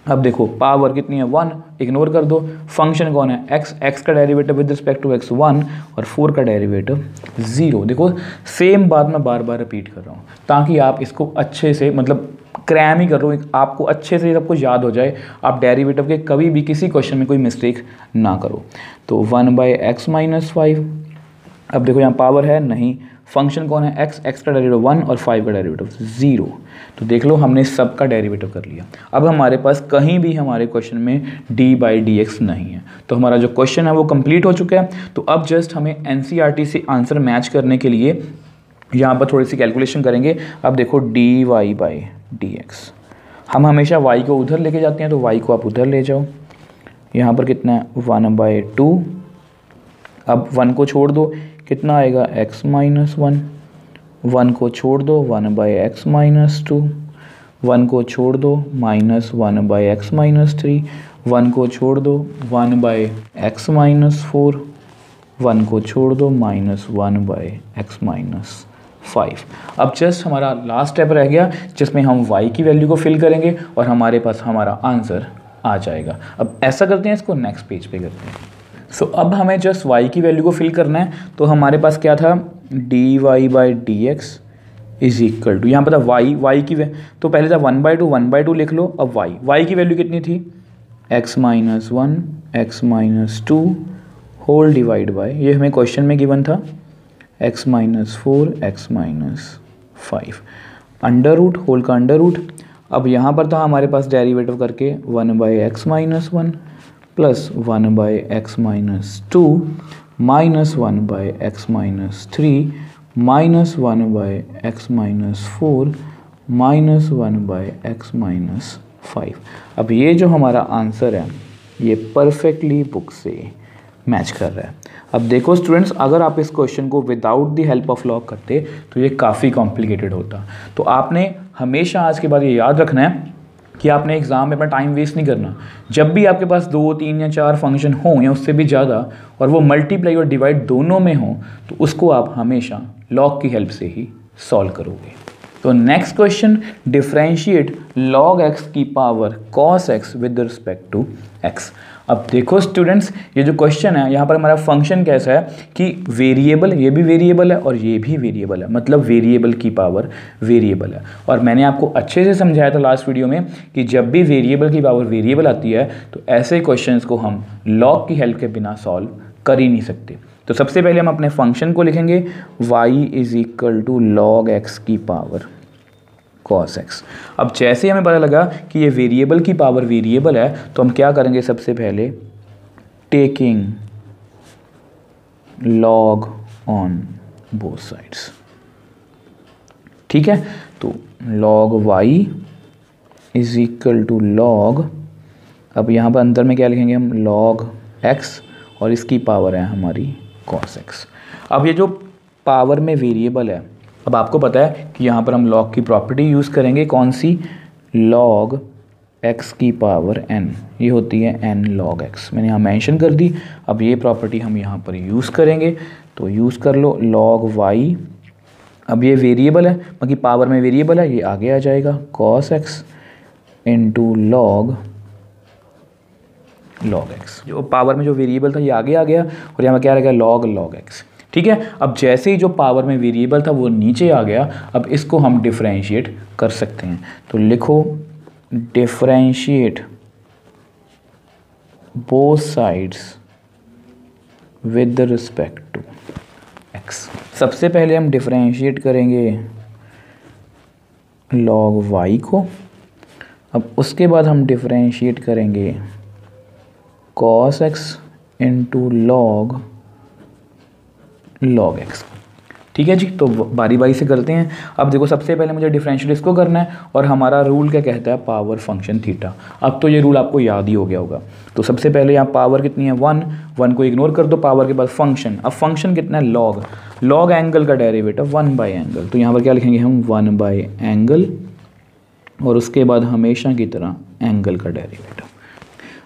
अब देखो पावर कितनी है 1, इग्नोर कर दो। फंक्शन कौन है x, x का derivative with respect to x 1 और 4 का डेरिवेटिव 0। देखो सेम बात मैं बार बार रिपीट कर रहा हूँ ताकि आप इसको अच्छे से मतलब क्रैम ही कर रहा हूँ, आपको अच्छे से सबको याद हो जाए, आप डेरिवेटिव के कभी भी किसी क्वेश्चन में कोई मिस्टेक ना करो। तो 1/x - 5। अब देखो यहाँ पावर है नहीं, फंक्शन कौन है x, x का डेरिवेटिव 1 और 5 का डेरिवेटिव 0। तो देख लो हमने सब का डेरिवेटिव कर लिया। अब हमारे पास कहीं भी हमारे क्वेश्चन में d/dx नहीं है, तो हमारा जो क्वेश्चन है वो कंप्लीट हो चुका है। तो अब जस्ट हमें NCERT से आंसर मैच करने के लिए यहाँ पर थोड़ी सी कैलकुलेशन करेंगे। अब देखो dy/dx, हम हमेशा y को उधर लेके जाते हैं, तो y को आप उधर ले जाओ। यहाँ पर कितना है 1/2, अब 1 को छोड़ दो, कितना आएगा x - 1, 1 को छोड़ दो 1/x - 2, 1 को छोड़ दो -1/x - 3, 1 को छोड़ दो 1/x - 4, 1 को छोड़ दो -1/x - 5। अब जस्ट हमारा लास्ट स्टेप रह गया जिसमें हम y की वैल्यू को फिल करेंगे और हमारे पास हमारा आंसर आ जाएगा। अब ऐसा करते हैं, इसको नेक्स्ट पेज पे करते हैं। सो अब हमें जस्ट y की वैल्यू को फिल करना है। तो हमारे पास क्या था dy/dx इज इक्वल टू, यहाँ पर था y की तो पहले था 1/2 लिख लो। अब y की वैल्यू कितनी थी x - 1 x - 2 whole divide by, ये हमें क्वेश्चन में गिवन था x - 4 x - 5 under root, whole का अंडर रूट। अब यहाँ पर था हमारे पास डेरिवेटिव करके 1/x - 1 plus 1/x - 2 minus 1/x - 3 minus 1/x - 4 minus 1/x - 5। अब ये जो हमारा आंसर है ये परफेक्टली बुक से मैच कर रहा है। अब देखो स्टूडेंट्स, अगर आप इस क्वेश्चन को without the help of log करते तो ये काफ़ी कॉम्प्लिकेटेड होता। तो आपने हमेशा आज के बाद ये याद रखना है कि आपने एग्ज़ाम में अपना टाइम वेस्ट नहीं करना। जब भी आपके पास 2, 3 या 4 फंक्शन हों या उससे भी ज़्यादा और वो मल्टीप्लाई और डिवाइड दोनों में हों, तो उसको आप हमेशा लॉग की हेल्प से ही सॉल्व करोगे। तो next question, differentiate log x की power cos x with respect to x। अब देखो स्टूडेंट्स, ये जो क्वेश्चन है यहाँ पर हमारा फंक्शन कैसा है कि वेरिएबल, ये भी वेरिएबल है और ये भी वेरिएबल है, मतलब वेरिएबल की पावर वेरिएबल है। और मैंने आपको अच्छे से समझाया था लास्ट वीडियो में कि जब भी वेरिएबल की पावर वेरिएबल आती है तो ऐसे क्वेश्चंस को हम लॉग की हेल्प के बिना सॉल्व कर ही नहीं सकते। तो सबसे पहले हम अपने फंक्शन को लिखेंगे y is equal to log x की पावर cos x। अब जैसे हमें पता लगा कि ये वेरिएबल की पावर वेरिएबल है तो हम क्या करेंगे, सबसे पहले taking log on both sides. ठीक है, तो log y is equal to log, अब यहाँ पर अंदर में क्या लिखेंगे हम log x और इसकी पावर है हमारी cos x। अब ये जो पावर में वेरिएबल है, अब आपको पता है कि यहाँ पर हम log की प्रॉपर्टी यूज़ करेंगे, कौन सी, log x की पावर n, ये होती है n log x, मैंने यहाँ मेंशन कर दी। अब ये प्रॉपर्टी हम यहाँ पर यूज़ करेंगे, तो यूज़ कर लो log y। अब ये वेरिएबल है, बाकी पावर में वेरिएबल है, ये आगे आ जाएगा cos x into log x। जो पावर में जो वेरिएबल था ये आगे आ गया और यहाँ पर क्या रहेगा log x। ठीक है, अब जैसे ही जो पावर में वेरिएबल था वो नीचे आ गया, अब इसको हम डिफरेंशिएट कर सकते हैं। तो लिखो differentiate both sides with respect to x। सबसे पहले हम डिफरेंशिएट करेंगे log y को, अब उसके बाद हम डिफरेंशिएट करेंगे cos x into log x। ठीक है जी, तो बारी बारी से करते हैं। अब देखो सबसे पहले मुझे डिफरेंशिएट इसको करना है और हमारा रूल क्या कहता है, पावर फंक्शन थीटा। अब तो ये रूल आपको याद ही हो गया होगा। तो सबसे पहले यहाँ पावर कितनी है 1 को इग्नोर कर दो, पावर के बाद फंक्शन। अब फंक्शन कितना है log एंगल का डेरिवेटिव 1/एंगल, तो यहाँ पर क्या लिखेंगे हम 1/एंगल और उसके बाद हमेशा की तरह एंगल का डेरिवेटिव।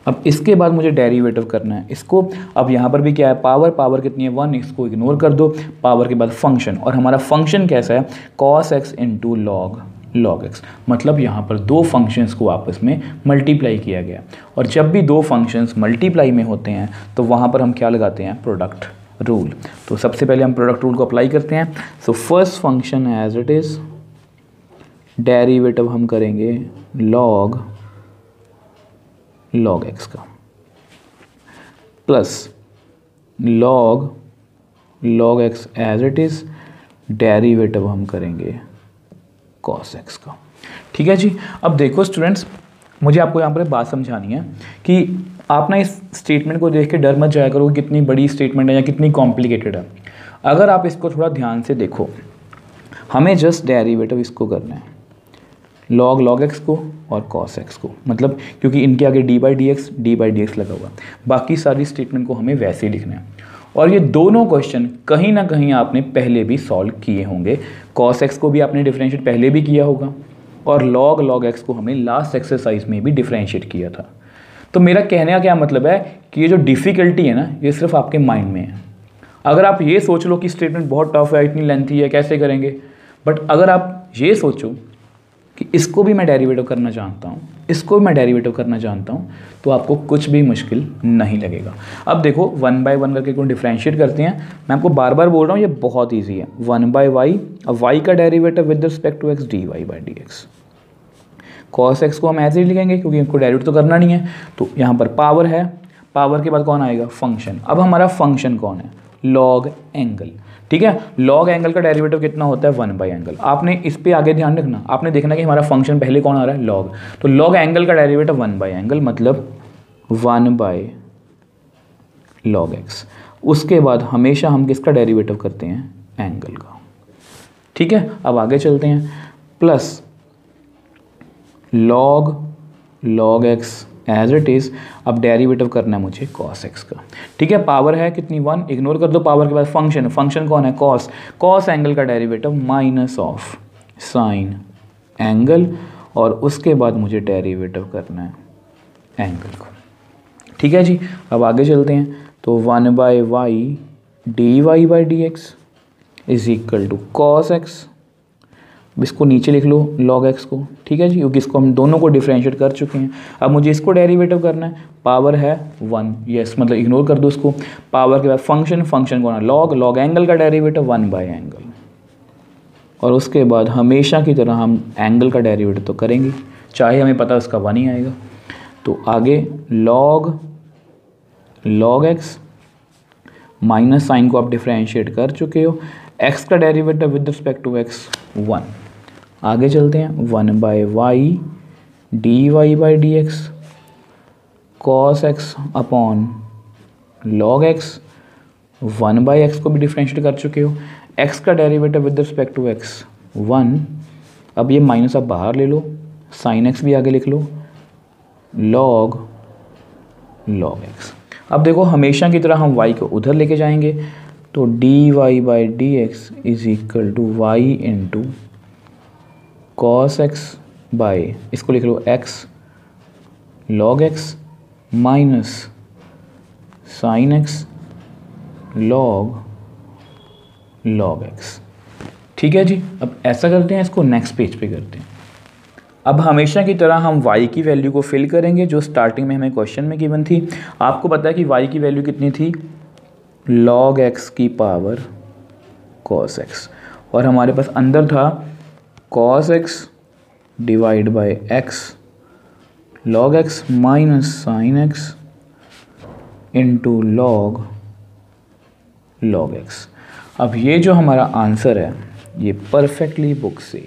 अब इसके बाद मुझे डेरिवेटिव करना है इसको। अब यहाँ पर भी क्या है, पावर कितनी है 1, इसको इग्नोर कर दो, पावर के बाद फंक्शन, और हमारा फंक्शन कैसा है cos x into log log x, मतलब यहाँ पर दो फंक्शंस को आपस में मल्टीप्लाई किया गया। और जब भी दो फंक्शंस मल्टीप्लाई में होते हैं तो वहाँ पर हम क्या लगाते हैं, प्रोडक्ट रूल। तो सबसे पहले हम प्रोडक्ट रूल को अप्लाई करते हैं। So first function as it is, derivative हम करेंगे log x का, plus log x as it is, derivative हम करेंगे cos x का। ठीक है जी। अब देखो स्टूडेंट्स, मुझे आपको यहाँ पर एक बात समझानी है कि आप ना इस स्टेटमेंट को देख के डर मत जाया करो कि कितनी बड़ी स्टेटमेंट है या कितनी कॉम्प्लिकेटेड है। अगर आप इसको थोड़ा ध्यान से देखो, हमें जस्ट डेरिवेटिव इसको करना है, log x को और cos x को, मतलब क्योंकि इनके आगे d बाई डी एक्स लगा हुआ, बाकी सारी स्टेटमेंट को हमें वैसे ही लिखना है। और ये दोनों क्वेश्चन कहीं ना कहीं आपने पहले भी सॉल्व किए होंगे। cos x को भी आपने डिफरेंशिएट पहले भी किया होगा और log x को हमने लास्ट एक्सरसाइज में भी डिफरेंशिएट किया था। तो मेरा कहने का क्या मतलब है कि ये जो डिफ़िकल्टी है ना, ये सिर्फ आपके माइंड में है। अगर आप ये सोच लो कि स्टेटमेंट बहुत टफ है, इतनी लेंथी है, कैसे करेंगे, बट अगर आप ये सोचो कि इसको भी मैं डेरिवेटिव करना जानता हूँ, इसको भी मैं डेरिवेटिव करना जानता हूँ, तो आपको कुछ भी मुश्किल नहीं लगेगा। अब देखो 1 बाय 1 करके कौन डिफरेंशिएट करते हैं। मैं आपको बार बार बोल रहा हूँ, ये बहुत ईजी है। 1 बाय वाई, अब वाई का derivative with respect to x d Y by D x. Cos x को हम ऐसे ही लिखेंगे क्योंकि इनको डेरिवेटिव तो करना नहीं है। तो यहाँ पर पावर है, पावर के बाद कौन आएगा, फंक्शन। अब हमारा फंक्शन कौन है, लॉग एंगल। ठीक है, लॉग एंगल का डेरिवेटिव कितना होता है, 1 बाई एंगल। आपने इस पे आगे ध्यान रखना, आपने देखना कि हमारा फंक्शन पहले कौन आ रहा है, लॉग। तो लॉग एंगल का डेरिवेटिव 1 बाई एंगल, मतलब 1 बाई लॉग एक्स। उसके बाद हमेशा हम किसका डेरिवेटिव करते हैं, एंगल का। ठीक है, अब आगे चलते हैं, plus log x as it is. अब डेरिवेटिव करना है मुझे cos x का। ठीक है, पावर है कितनी, 1, इग्नोर कर दो पावर के बाद फंक्शन, फंक्शन कौन है, cos एंगल का derivative minus of sine angle, और उसके बाद मुझे डेरिवेटिव करना है एंगल का। ठीक है जी, अब आगे चलते हैं। तो 1 by y D Y by D x is equal to cos x। इसको नीचे लिख लो log x को। ठीक है जी, क्योंकि इसको हम दोनों को डिफरेंशिएट कर चुके हैं। अब मुझे इसको डेरिवेटिव करना है, पावर है 1, यस, मतलब इग्नोर कर दो इसको। पावर के बाद फंक्शन, फंक्शन कौन है, लॉग एंगल का डेरिवेटिव 1 बाई एंगल, और उसके बाद हमेशा की तरह हम एंगल का डेरिवेटिव तो करेंगे, चाहे हमें पता उसका 1 ही आएगा। तो आगे log x माइनस साइन को आप डिफरेंशिएट कर चुके हो, x का derivative with respect to x 1। आगे चलते हैं, 1 by y D Y by D x cos x upon log x. 1 by x को भी डिफरेंशिएट कर चुके हो, x का derivative with respect to x 1। अब ये माइनस आप बाहर ले लो, साइन एक्स भी आगे लिख लो, लॉग एक्स। अब देखो हमेशा की तरह हम y को उधर लेके जाएंगे, तो d Y by D x is equal to y into cos x by, इसको लिख लो x log x minus sine x log x। ठीक है जी, अब ऐसा करते हैं, इसको नेक्स्ट पेज पे करते हैं। अब हमेशा की तरह हम y की वैल्यू को फिल करेंगे जो स्टार्टिंग में हमें क्वेश्चन में गिवन थी। आपको पता है कि y की वैल्यू कितनी थी, log x की पावर cos x, और हमारे पास अंदर था cos x divide by x log x minus sine x into log x। अब ये जो हमारा आंसर है ये परफेक्टली बुक से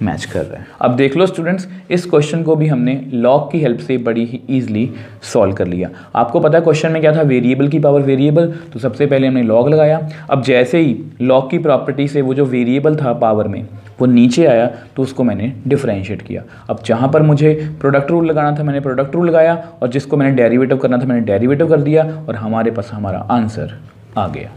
मैच कर रहा है। अब देख लो स्टूडेंट्स, इस क्वेश्चन को भी हमने लॉग की हेल्प से बड़ी ही ईजिली सॉल्व कर लिया। आपको पता है क्वेश्चन में क्या था, वेरिएबल की पावर वेरिएबल, तो सबसे पहले हमने लॉग लगाया। अब जैसे ही लॉग की प्रॉपर्टी से वो जो वेरिएबल था पावर में वो नीचे आया तो उसको मैंने डिफरेंशिएट किया। अब जहाँ पर मुझे प्रोडक्ट रूल लगाना था मैंने प्रोडक्ट रूल लगाया, और जिसको मैंने डेरिवेटिव करना था मैंने डेरिवेटिव कर दिया, और हमारे पास हमारा आंसर आ गया।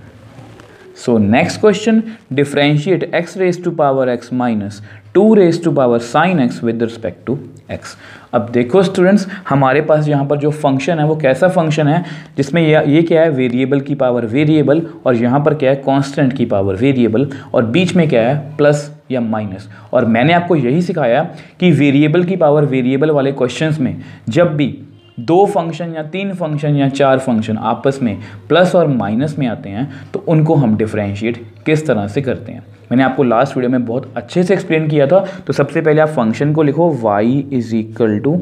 So next question, differentiate x raise to power x minus 2 raise to power sine x with respect to x। अब देखो स्टूडेंट्स, हमारे पास यहाँ पर जो फंक्शन है वो कैसा फंक्शन है जिसमें ये क्या है, वेरिएबल की पावर वेरिएबल, और यहाँ पर क्या है, कांस्टेंट की पावर वेरिएबल, और बीच में क्या है, प्लस या माइनस। और मैंने आपको यही सिखाया कि वेरिएबल की पावर वेरिएबल वाले क्वेश्चंस में जब भी 2 फंक्शन या 3 फंक्शन या 4 फंक्शन आपस में प्लस और माइनस में आते हैं तो उनको हम डिफरेंशिएट किस तरह से करते हैं, मैंने आपको लास्ट वीडियो में बहुत अच्छे से एक्सप्लेन किया था। तो सबसे पहले आप फंक्शन को लिखो y is equal to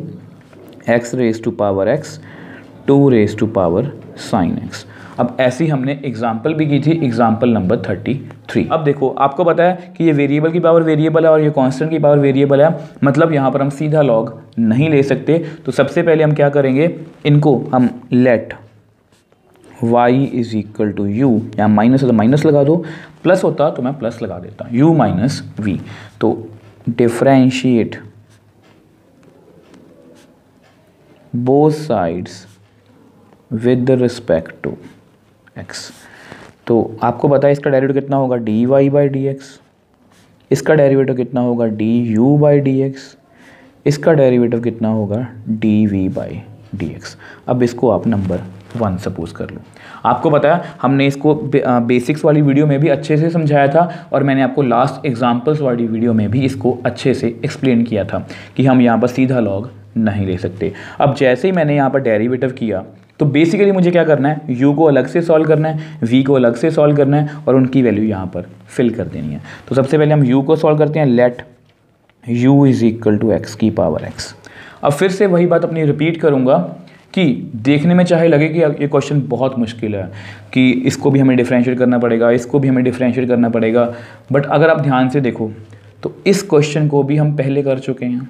x raise to power x 2 raise to power sine x। अब ऐसी हमने एग्जाम्पल भी की थी, एग्जाम्पल नंबर 33। अब देखो, आपको पता है कि ये वेरिएबल की पावर वेरिएबल है और ये कांस्टेंट की पावर वेरिएबल है, मतलब यहाँ पर हम सीधा लॉग नहीं ले सकते। तो सबसे पहले हम क्या करेंगे, इनको हम let y is equal to u, यहाँ माइनस है तो माइनस लगा दो, प्लस होता तो मैं प्लस लगा देता, u माइनस v। तो differentiate both sides with respect to x। तो आपको पता है इसका डेरिवेटिव कितना होगा, dy बाई dx, इसका डेरिवेटिव कितना होगा, du बाई dx, इसका डेरिवेटिव कितना होगा, dv बाई dx। अब इसको आप नंबर 1 सपोज कर लो। आपको पता है हमने इसको बेसिक्स वाली वीडियो में भी अच्छे से समझाया था, और मैंने आपको लास्ट एग्जांपल्स वाली वीडियो में भी इसको अच्छे से एक्सप्लेन किया था कि हम यहाँ पर सीधा लॉग नहीं ले सकते। अब जैसे ही मैंने यहाँ पर डेरिवेटिव किया तो बेसिकली मुझे क्या करना है, u को अलग से सॉल्व करना है, v को अलग से सॉल्व करना है, और उनकी वैल्यू यहाँ पर फिल कर देनी है। तो सबसे पहले हम u को सॉल्व करते हैं, let u is equal to x की पावर x। अब फिर से वही बात अपनी रिपीट करूँगा कि देखने में चाहे लगे कि ये क्वेश्चन बहुत मुश्किल है, कि इसको भी हमें डिफरेंशिएट करना पड़ेगा, इसको भी हमें डिफरेंशिएट करना पड़ेगा, बट अगर आप ध्यान से देखो तो इस क्वेश्चन को भी हम पहले कर चुके हैं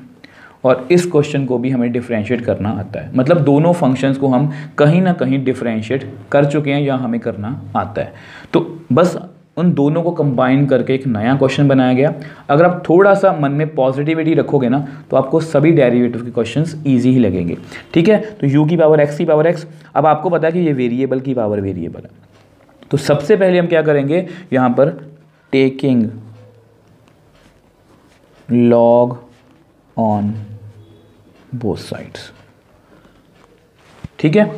और इस क्वेश्चन को भी हमें डिफरेंशिएट करना आता है। मतलब दोनों फंक्शंस को हम कहीं ना कहीं डिफरेंशिएट कर चुके हैं या हमें करना आता है। तो बस उन दोनों को कंबाइन करके एक नया क्वेश्चन बनाया गया। अगर आप थोड़ा सा मन में पॉजिटिविटी रखोगे ना तो आपको सभी डेरिवेटिव के क्वेश्चंस इजी ही लगेंगे। ठीक है, तो u की पावर x की पावर x। अब आपको पता है कि ये वेरिएबल की पावर वेरिएबल है, तो सबसे पहले हम क्या करेंगे, यहाँ पर taking log on both sides. ठीक है,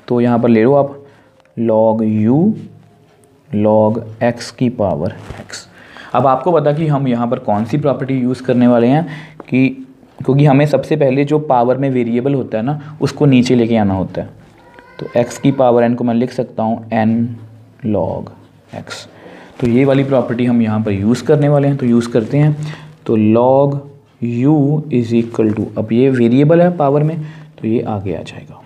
तो यहाँ पर ले लो आप log u log x की पावर x। अब आपको पता कि हम यहाँ पर कौन सी प्रॉपर्टी यूज़ करने वाले हैं, कि क्योंकि हमें सबसे पहले जो पावर में वेरिएबल होता है ना उसको नीचे लेके आना होता है। तो x की पावर n को मैं लिख सकता हूँ n log x। तो ये वाली प्रॉपर्टी हम यहाँ पर यूज़ करने वाले हैं, तो यूज़ करते हैं। तो log u is equal to, अब ये वेरिएबल है पावर में तो ये आगे आ जाएगा।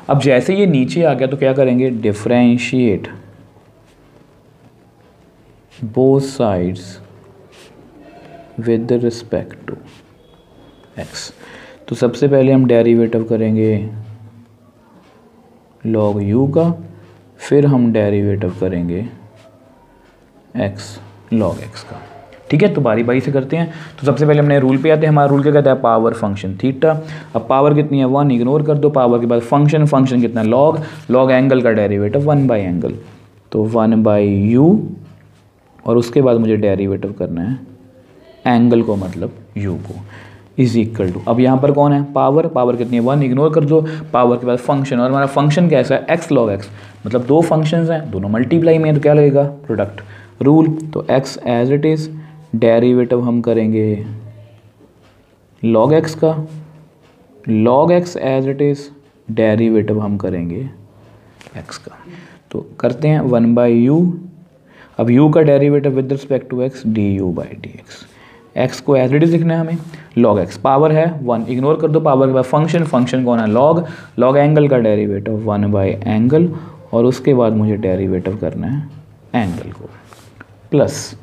अब जैसे ये नीचे आ गया तो क्या करेंगे, differentiate both sides with respect to x। तो सबसे पहले हम डेरिवेटिव करेंगे log u का, फिर हम डेरिवेटिव करेंगे x log x का। ठीक है, तो बारी बारी से करते हैं। तो सबसे पहले हमने रूल पे आते हैं, हमारा रूल क्या कहता है, पावर फंक्शन थीटा। अब पावर कितनी है 1, इग्नोर कर दो, पावर के बाद फंक्शन, फंक्शन कितना लॉग, लॉग एंगल का डेरिवेटिव 1 बाई एंगल, तो 1 बाई यू, और उसके बाद मुझे डेरिवेटिव करना है एंगल को, मतलब u को, इज इक्वल टू, अब यहाँ पर कौन है, पावर, पावर कितनी है 1, इग्नोर कर दो, पावर के बाद फंक्शन, और हमारा फंक्शन कैसा है x log x, मतलब 2 फंक्शंस हैं दोनों मल्टीप्लाई में, तो क्या लगेगा, प्रोडक्ट रूल। तो x as it is, derivative हम करेंगे log x का, log x as it is, derivative हम करेंगे x का। तो करते हैं 1 बाई यू, अब u का derivative with respect to x du by dx। x को एज इट इज़ लिखना है हमें, log x, पावर है 1, इग्नोर कर दो, पावर के बाद फंक्शन, फंक्शन कौन है log, log एंगल का डेरिवेटिव 1 बाई एंगल, और उसके बाद मुझे डेरिवेटिव करना है एंगल को, plus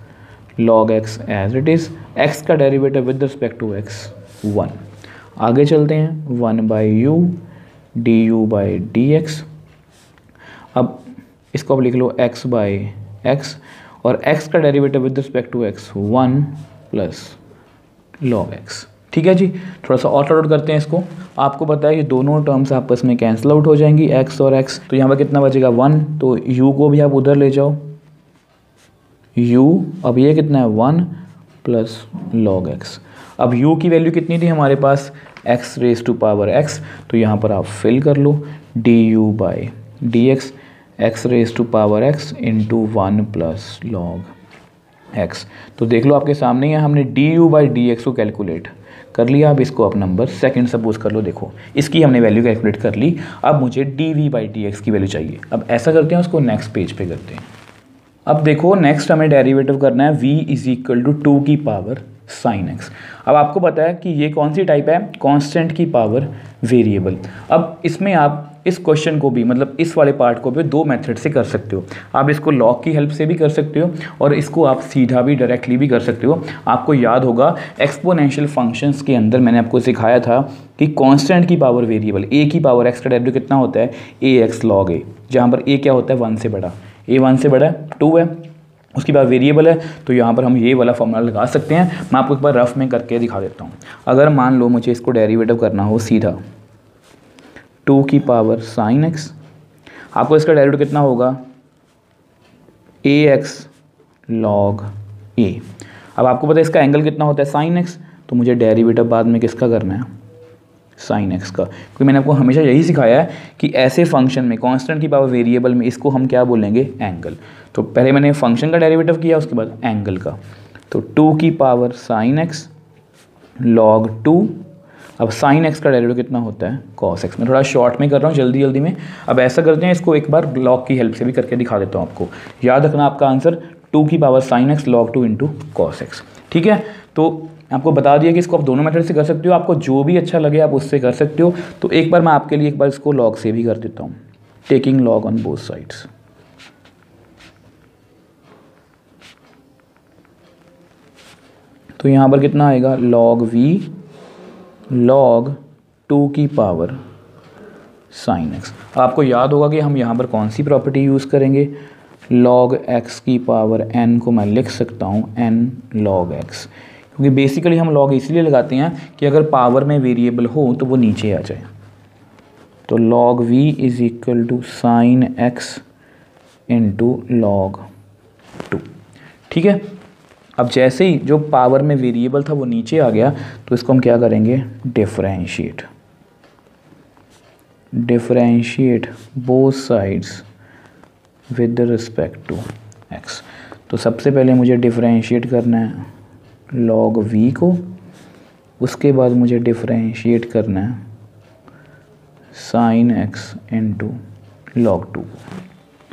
log x as it is, x का derivative with respect to x 1। आगे चलते हैं 1 by u du by dx। अब इसको आप लिख लो x बाई x, और x का derivative with respect to x 1 plus log x। ठीक है जी। थोड़ा सा और सॉर्ट आउट करते हैं इसको। आपको पता है ये दोनों टर्म्स आपस में कैंसिल आउट हो जाएंगी, x और x। तो यहाँ पर कितना बचेगा 1, तो u को भी आप उधर ले जाओ, u, अब ये कितना है 1 प्लस log x। अब u की वैल्यू कितनी थी हमारे पास, x raise to power x, तो यहाँ पर आप फिल कर लो du by dx, x raise to power x into 1 plus log x। तो देख लो आपके सामने है, हमने du बाई dx को कैलकुलेट कर लिया। अब इसको आप नंबर सेकंड सपोज कर लो, देखो इसकी हमने वैल्यू कैलकुलेट कर ली। अब मुझे dv बाई dx की वैल्यू चाहिए। अब ऐसा करते हैं, उसको नेक्स्ट पेज पे करते हैं। अब देखो नेक्स्ट हमें डेरिवेटिव करना है v इज इक्वल टू 2 की पावर साइन x। अब आपको पता है कि ये कौन सी टाइप है, कांस्टेंट की पावर वेरिएबल। अब इसमें आप इस क्वेश्चन को भी, मतलब इस वाले पार्ट को भी दो मेथड से कर सकते हो। आप इसको लॉग की हेल्प से भी कर सकते हो और इसको आप सीधा भी डायरेक्टली भी कर सकते हो। आपको याद होगा एक्सपोनेंशियल फंक्शंस के अंदर मैंने आपको सिखाया था कि कांस्टेंट की पावर वेरिएबल a की पावर x का डेरिवेटिव कितना होता है, ax log a, जहाँ पर a क्या होता है 1 से बड़ा, a 1 से बड़ा 2 है, उसकी बात वेरिएबल है। तो यहाँ पर हम ये वाला फॉर्मूला लगा सकते हैं। मैं आपको एक बार रफ में करके दिखा देता हूँ। अगर मान लो मुझे इसको डेरिवेटिव करना हो सीधा 2 की पावर साइन x, आपको इसका डेरिवेटिव कितना होगा, ax log a। अब आपको पता है इसका एंगल कितना होता है साइन x, तो मुझे डेरिवेटिव बाद में किसका करना है, साइन x का, क्योंकि मैंने आपको हमेशा यही सिखाया है कि ऐसे फंक्शन में कांस्टेंट की पावर वेरिएबल में इसको हम क्या बोलेंगे, एंगल। तो पहले मैंने फंक्शन का डेरिवेटिव किया, उसके बाद एंगल का। तो 2 की पावर साइन x log 2। अब साइन x का डेरिवेटिव कितना होता है, cos x। मैं थोड़ा शॉर्ट में कर रहा हूँ जल्दी में। अब ऐसा करते हैं, इसको एक बार लॉग की हेल्प से भी करके दिखा देता हूँ आपको। याद रखना आपका आंसर 2 की power sine x log 2 into cos x. ठीक है, तो आपको बता दिया कि इसको आप दोनों मेथड से कर सकते हो, आपको जो भी अच्छा लगे आप उससे कर सकते हो। तो एक बार मैं आपके लिए एक बार इसको लॉग से भी कर देता हूँ, taking log on both sides. तो यहाँ पर कितना आएगा, लॉग v log 2 की पावर साइन x। आपको याद होगा कि हम यहाँ पर कौन सी प्रॉपर्टी यूज़ करेंगे, log x की पावर n को मैं लिख सकता हूँ n log x, क्योंकि बेसिकली हम log इसलिए लगाते हैं कि अगर पावर में वेरिएबल हो तो वो नीचे आ जाए। तो log v is equal to sine x into log 2। ठीक है, अब जैसे ही जो पावर में वेरिएबल था वो नीचे आ गया, तो इसको हम क्या करेंगे, differentiate both sides with respect to x। तो सबसे पहले मुझे डिफरेंशिएट करना है log v को, उसके बाद मुझे डिफरेंशिएट करना है साइन x इंटू log 2।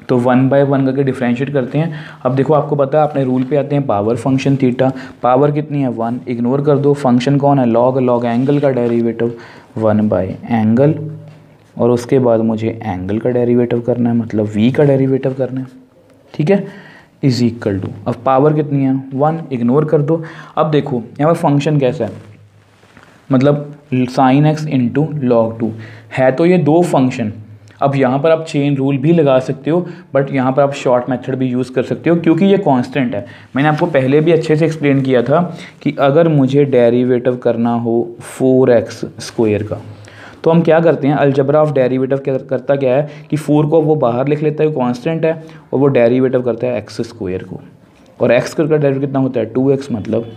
तो 1 बाय 1 करके डिफरेंशिएट करते हैं। अब देखो आपको पता है, अपने रूल पे आते हैं, पावर फंक्शन थीटा, पावर कितनी है 1, इग्नोर कर दो, फंक्शन कौन है लॉग एंगल का डेरिवेटिव 1 बाय एंगल, और उसके बाद मुझे एंगल का डेरिवेटिव करना है, मतलब v का डेरिवेटिव करना है। ठीक है, इज इक्वल टू, अब पावर कितनी है 1, इग्नोर कर दो। अब देखो यहाँ पर फंक्शन कैसा है, मतलब साइन x इंटू लॉग 2 है, तो ये दो फंक्शन। अब यहाँ पर आप चेन रूल भी लगा सकते हो, बट यहाँ पर आप शॉर्ट मेथड भी यूज़ कर सकते हो, क्योंकि ये कांस्टेंट है। मैंने आपको पहले भी अच्छे से एक्सप्लेन किया था कि अगर मुझे डेरिवेटिव करना हो 4x स्क्वायर का, तो हम क्या करते हैं, अलजबरा ऑफ डेरिवेटिव क्या करता क्या है कि 4 को वो बाहर लिख लेता है, कांस्टेंट है, और वो डेरिवेटिव करता है x स्क्वायर को, और x का डेरिवेटिव कितना होता है 2x, मतलब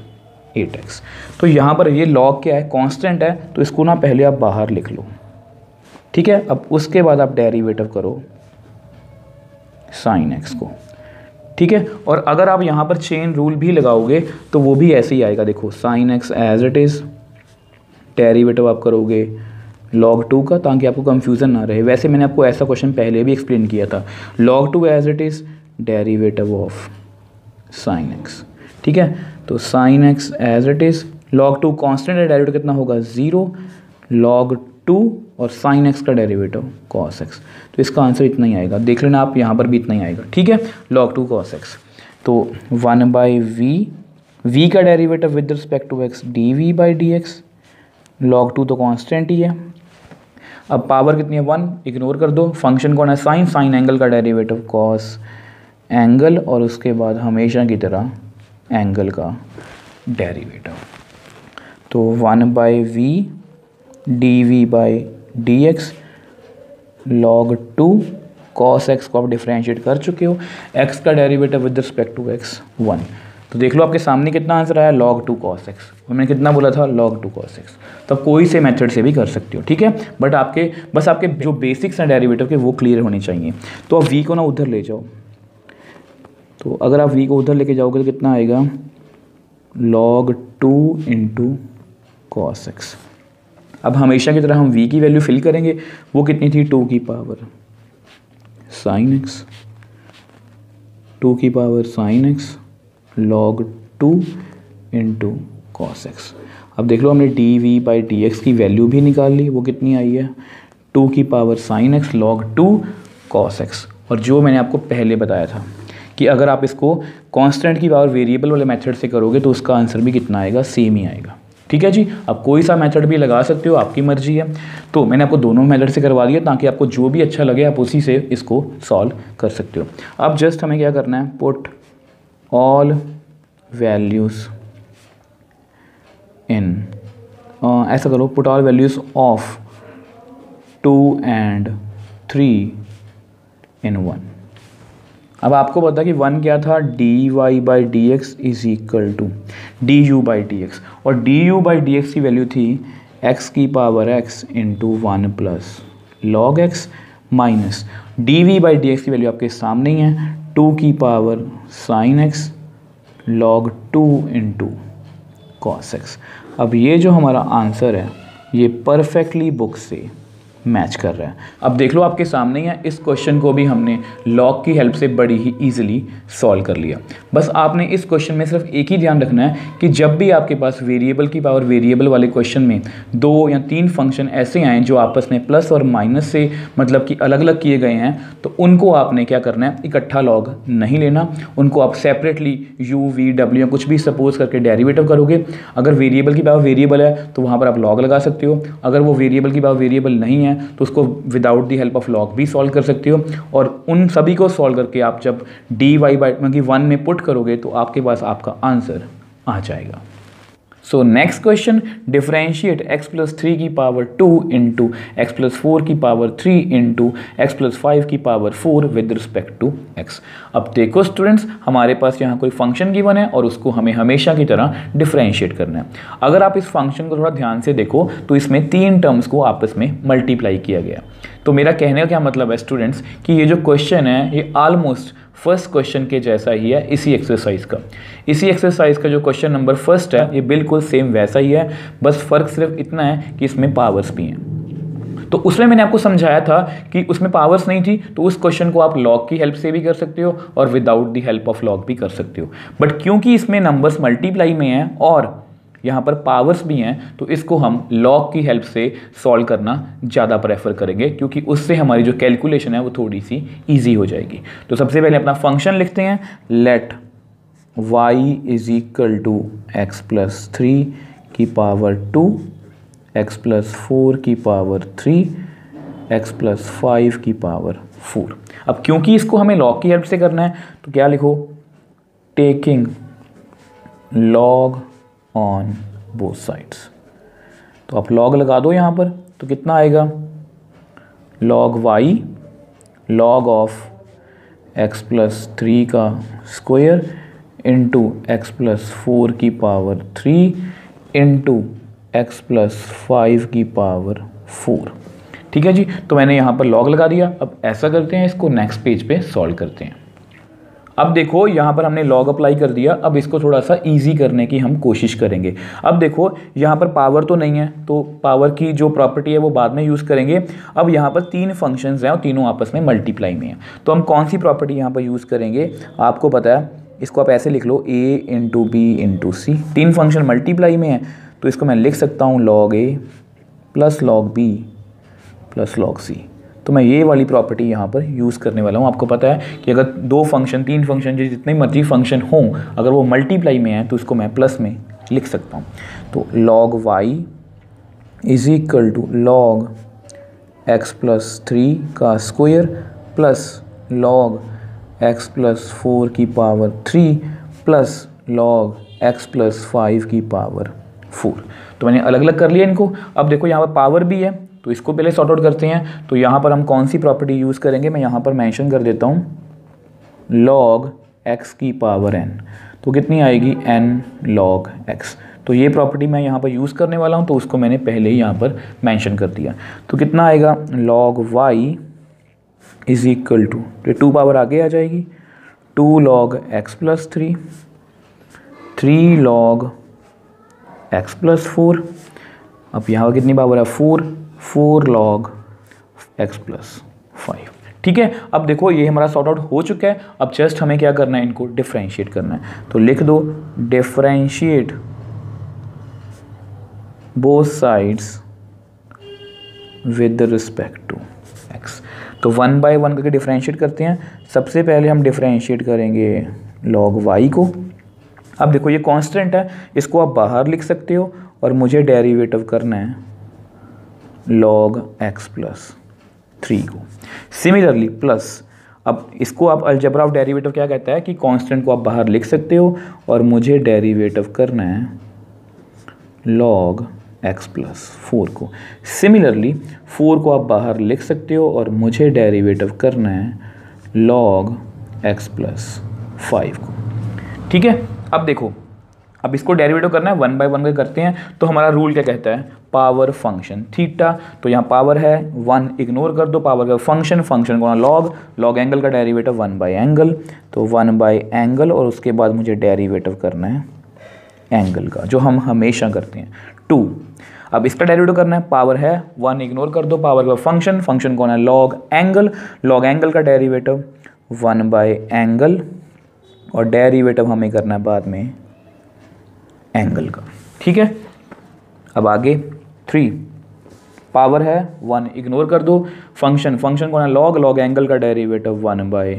8x। तो यहाँ पर ये लॉग क्या है, कांस्टेंट है, तो इसको ना पहले आप बाहर लिख लो। ठीक है, अब उसके बाद आप डेरिवेटिव करो साइन x को। ठीक है, और अगर आप यहाँ पर चेन रूल भी लगाओगे तो वो भी ऐसे ही आएगा। देखो sine x as it is, derivative आप करोगे log 2 का, ताकि आपको कंफ्यूजन ना रहे। वैसे मैंने आपको ऐसा क्वेश्चन पहले भी एक्सप्लेन किया था, log 2 as it is, derivative of sine x। ठीक है, तो sine x as it is, log 2 constant है, डेरिवेटिव कितना होगा 0, log 2 और साइन x का डेरिवेटिव cos x। तो इसका आंसर इतना ही आएगा, देख लेना आप, यहाँ पर भी इतना ही आएगा। ठीक है, log 2 cos x। तो 1 बाई v का derivative with respect to x dv by dx, log 2 तो कांस्टेंट ही है। अब पावर कितनी है 1, इग्नोर कर दो, फंक्शन कौन है साइन एंगल का डेरिवेटिव cos एंगल, और उसके बाद हमेशा की तरह एंगल का डेरिवेटिव। तो 1/v dv/dx log 2 cos x को आप डिफ्रेंशिएट कर चुके हो, x का derivative with respect to x 1। तो देख लो आपके सामने कितना आंसर आया, log 2 cos x। मैंने कितना बोला था, log 2 cos x। तो आप कोई से मेथड से भी कर सकते हो, ठीक है, बट आपके जो बेसिक्स हैं डेरिवेटिव के वो क्लियर होने चाहिए। तो आप v को ना उधर ले जाओ, तो अगर आप v को उधर लेके जाओगे तो कितना आएगा, log 2 इंटू cos x। अब हमेशा की तरह हम v की वैल्यू फिल करेंगे, वो कितनी थी, 2 की पावर sin x, 2 की power sin x log 2 into cos x। अब देख लो हमने dv/dx की वैल्यू भी निकाल ली, वो कितनी आई है, 2 की power sin x log 2 cos x। और जो मैंने आपको पहले बताया था कि अगर आप इसको कांस्टेंट की पावर वेरिएबल वाले मेथड से करोगे तो उसका आंसर भी कितना आएगा, सेम ही आएगा। ठीक है जी, आप कोई सा मेथड भी लगा सकते हो, आपकी मर्जी है। तो मैंने आपको दोनों मेथड से करवा दिया ताकि आपको जो भी अच्छा लगे आप उसी से इसको सॉल्व कर सकते हो। अब जस्ट हमें क्या करना है, पुट ऑल वैल्यूज़ इन, ऐसा करो, put all values of 2 and 3 in 1। अब आपको पता कि 1 क्या था, dy/dx is equal to du/dx, और du/dx की वैल्यू थी x की power x into 1 plus log x minus dv/dx की वैल्यू आपके सामने ही है, 2 की power sin x log 2 into cos x। अब ये जो हमारा आंसर है ये परफेक्टली बुक से मैच कर रहा है। अब देख लो आपके सामने ही है, इस क्वेश्चन को भी हमने लॉग की हेल्प से बड़ी ही ईजिली सॉल्व कर लिया। बस आपने इस क्वेश्चन में सिर्फ एक ही ध्यान रखना है कि जब भी आपके पास वेरिएबल की पावर वेरिएबल वाले क्वेश्चन में 2 या 3 फंक्शन ऐसे आए जो आपस में प्लस और माइनस से मतलब कि अलग अलग किए गए हैं, तो उनको आपने क्या करना है, इकट्ठा लॉग नहीं लेना, उनको आप सेपरेटली u v w या कुछ भी सपोज करके डेरिवेटिव करोगे। अगर वेरिएबल की पावर वेरिएबल है तो वहाँ पर आप लॉग लगा सकते हो, अगर वो वेरिएबल की पावर वेरिएबल नहीं है तो उसको without the help of log भी सॉल्व कर सकते हो। और उन सभी को सॉल्व करके आप जब dy/1 में पुट करोगे तो आपके पास आपका आंसर आ जाएगा। सो next question, differentiate x plus 3 की पावर 2 इंटू एक्स प्लस 4 की पावर 3 इंटू एक्स प्लस 5 की power 4 with respect to x। अब देखो स्टूडेंट्स, हमारे पास यहाँ कोई फंक्शन गिवन है और उसको हमें हमेशा की तरह डिफरेंशिएट करना है। अगर आप इस फंक्शन को थोड़ा ध्यान से देखो तो इसमें 3 टर्म्स को आपस में मल्टीप्लाई किया गया। तो मेरा कहने का क्या मतलब है स्टूडेंट्स कि ये जो क्वेश्चन है ये ऑलमोस्ट फर्स्ट क्वेश्चन के जैसा ही है इसी एक्सरसाइज का। इसी एक्सरसाइज का जो क्वेश्चन नंबर फर्स्ट है ये बिल्कुल सेम वैसा ही है, बस फ़र्क सिर्फ इतना है कि इसमें पावर्स भी हैं। तो उसमें मैंने आपको समझाया था कि उसमें पावर्स नहीं थी तो उस क्वेश्चन को आप लॉग की हेल्प से भी कर सकते हो और without the help of log भी कर सकते हो। बट क्योंकि इसमें नंबर्स मल्टीप्लाई में हैं और यहाँ पर पावर्स भी हैं तो इसको हम लॉग की हेल्प से सॉल्व करना ज़्यादा प्रेफर करेंगे, क्योंकि उससे हमारी जो कैलकुलेशन है वो थोड़ी सी ईजी हो जाएगी। तो सबसे पहले अपना फंक्शन लिखते हैं, let y is equal to x plus 3 की पावर 2 एक्स प्लस 4 की पावर 3 एक्स प्लस 5 की पावर 4। अब क्योंकि इसको हमें लॉग की हेल्प से करना है तो क्या लिखो, taking log on both sides. तो आप लॉग लगा दो यहाँ पर, तो कितना आएगा, log y log of x plus 3 का स्क्वायर इंटू एक्स प्लस 4 की पावर 3 इंटू एक्स प्लस 5 की पावर 4। ठीक है जी, तो मैंने यहाँ पर लॉग लगा दिया। अब ऐसा करते हैं, इसको नेक्स्ट पेज पे सॉल्व करते हैं। अब देखो यहाँ पर हमने लॉग अप्लाई कर दिया, अब इसको थोड़ा सा इजी करने की हम कोशिश करेंगे। अब देखो यहाँ पर पावर तो नहीं है तो पावर की जो प्रॉपर्टी है वो बाद में यूज़ करेंगे। अब यहाँ पर 3 फंक्शंस हैं और तीनों आपस में मल्टीप्लाई में हैं, तो हम कौन सी प्रॉपर्टी यहाँ पर यूज़ करेंगे आपको पता है, इसको आप ऐसे लिख लो a into b into c. 3 function multiply में है तो इसको मैं लिख सकता हूँ log a plus log b plus log c। तो मैं ये वाली प्रॉपर्टी यहाँ पर यूज़ करने वाला हूँ। आपको पता है कि अगर 2 फंक्शन 3 फंक्शन जितने मर्जी फंक्शन हों अगर वो मल्टीप्लाई में हैं तो इसको मैं प्लस में लिख सकता हूँ। तो log y is equal to log x plus 3 का square plus log x plus 4 की power 3 plus log x plus 5 की पावर 4। तो मैंने अलग अलग कर लिया इनको। अब देखो यहाँ पर पावर भी है, तो इसको पहले सॉर्ट आउट करते हैं। तो यहाँ पर हम कौन सी प्रॉपर्टी यूज़ करेंगे, मैं यहाँ पर मेंशन कर देता हूँ log x की पावर n, तो कितनी आएगी n log x। तो ये प्रॉपर्टी मैं यहाँ पर यूज़ करने वाला हूँ, तो उसको मैंने पहले ही यहाँ पर मेंशन कर दिया। तो कितना आएगा log y is equal to, तो 2 पावर आगे आ जाएगी, 2 log x plus 3, 3 log x plus 4, अब यहाँ कितनी पावर है 4, 4 log x प्लस 5। ठीक है, अब देखो ये हमारा सॉर्ट आउट हो चुका है। अब जस्ट हमें क्या करना है, इनको डिफरेंशिएट करना है। तो लिख दो differentiate both sides with respect to x। तो 1 बाय 1 करके डिफरेंशिएट करते हैं। सबसे पहले हम डिफरेंशिएट करेंगे log y को। अब देखो ये कांस्टेंट है, इसको आप बाहर लिख सकते हो, और मुझे डेरिवेटिव करना है log x प्लस 3 को। सिमिलरली प्लस, अब इसको आप अलजेब्रा ऑफ डेरिवेटिव क्या कहता है कि कांस्टेंट को आप बाहर लिख सकते हो, और मुझे डेरिवेटिव करना है log x प्लस 4 को। सिमिलरली 4 को आप बाहर लिख सकते हो, और मुझे डेरिवेटिव करना है log x प्लस 5 को। ठीक है, अब देखो, अब इसको डेरिवेटिव करना है 1 बाय 1 करते हैं। तो हमारा रूल क्या कहता है, पावर फंक्शन थीटा, तो यहाँ पावर है 1 इग्नोर कर दो, पावर का फंक्शन, फंक्शन को लॉग, लॉग एंगल का डेरिवेटिव 1 बाय एंगल, तो 1 बाय एंगल, और उसके बाद मुझे डेरिवेटिव करना है एंगल का, जो हम हमेशा करते हैं 2। अब इसका डेरिवेटिव करना है, पावर है 1 इग्नोर कर दो, पावर का फंक्शन, फंक्शन कौन है लॉग एंगल, लॉग एंगल का डेरिवेटिव 1 बाय एंगल, और डेरिवेटिव हमें करना है बाद में एंगल का। ठीक है, अब आगे 3, पावर है 1 इग्नोर कर दो, फंक्शन, फंक्शन कौन है लॉग, लॉग एंगल का डेरिवेटिव 1 बाय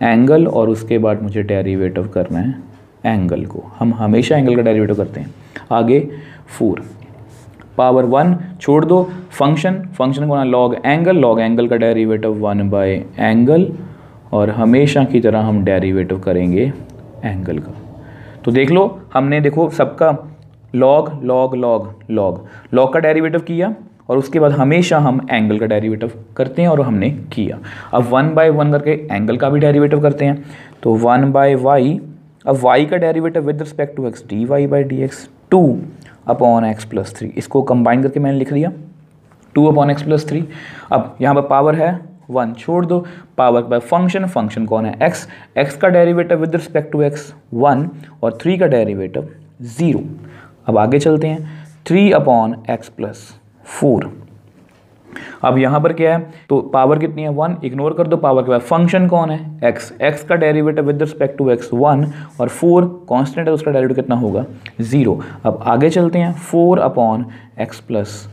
एंगल, और उसके बाद मुझे डेरिवेटिव करना है एंगल को। हम हमेशा एंगल का डेरिवेटिव करते हैं। आगे 4, पावर 1 छोड़ दो, फंक्शन, फंक्शन कौन है लॉग एंगल, लॉग एंगल का डेरिवेटिव 1 बाय एंगल, और हमेशा की तरह हम डेरिवेटिव करेंगे एंगल का। तो देख लो, हमने देखो सबका log log log log log का डेरिवेटिव किया, और उसके बाद हमेशा हम एंगल का डेरिवेटिव करते हैं, और हमने किया। अब 1 बाय 1 करके एंगल का भी डेरिवेटिव करते हैं। तो 1 बाय y, अब y का derivative with respect to x dy by D x, 2 upon x plus 3, इसको कंबाइन करके मैंने लिख दिया 2 अपॉन एक्स प्लस 3। अब यहाँ पर पावर है 1 छोड़ दो, पावर बाय फंक्शन, फंक्शन कौन है x, x का derivative with respect to x 1, और 3 का डेरिवेटिव 0। अब आगे चलते हैं, 3 अपॉन एक्स प्लस 4। अब यहाँ पर क्या है, तो पावर कितनी है 1 इग्नोर कर दो, पावर के बाद फंक्शन कौन है x, x का derivative with respect to x 1, और 4 कांस्टेंट है, उसका डेरिवेटिव कितना होगा 0। अब आगे चलते हैं, 4 अपॉन एक्स प्लस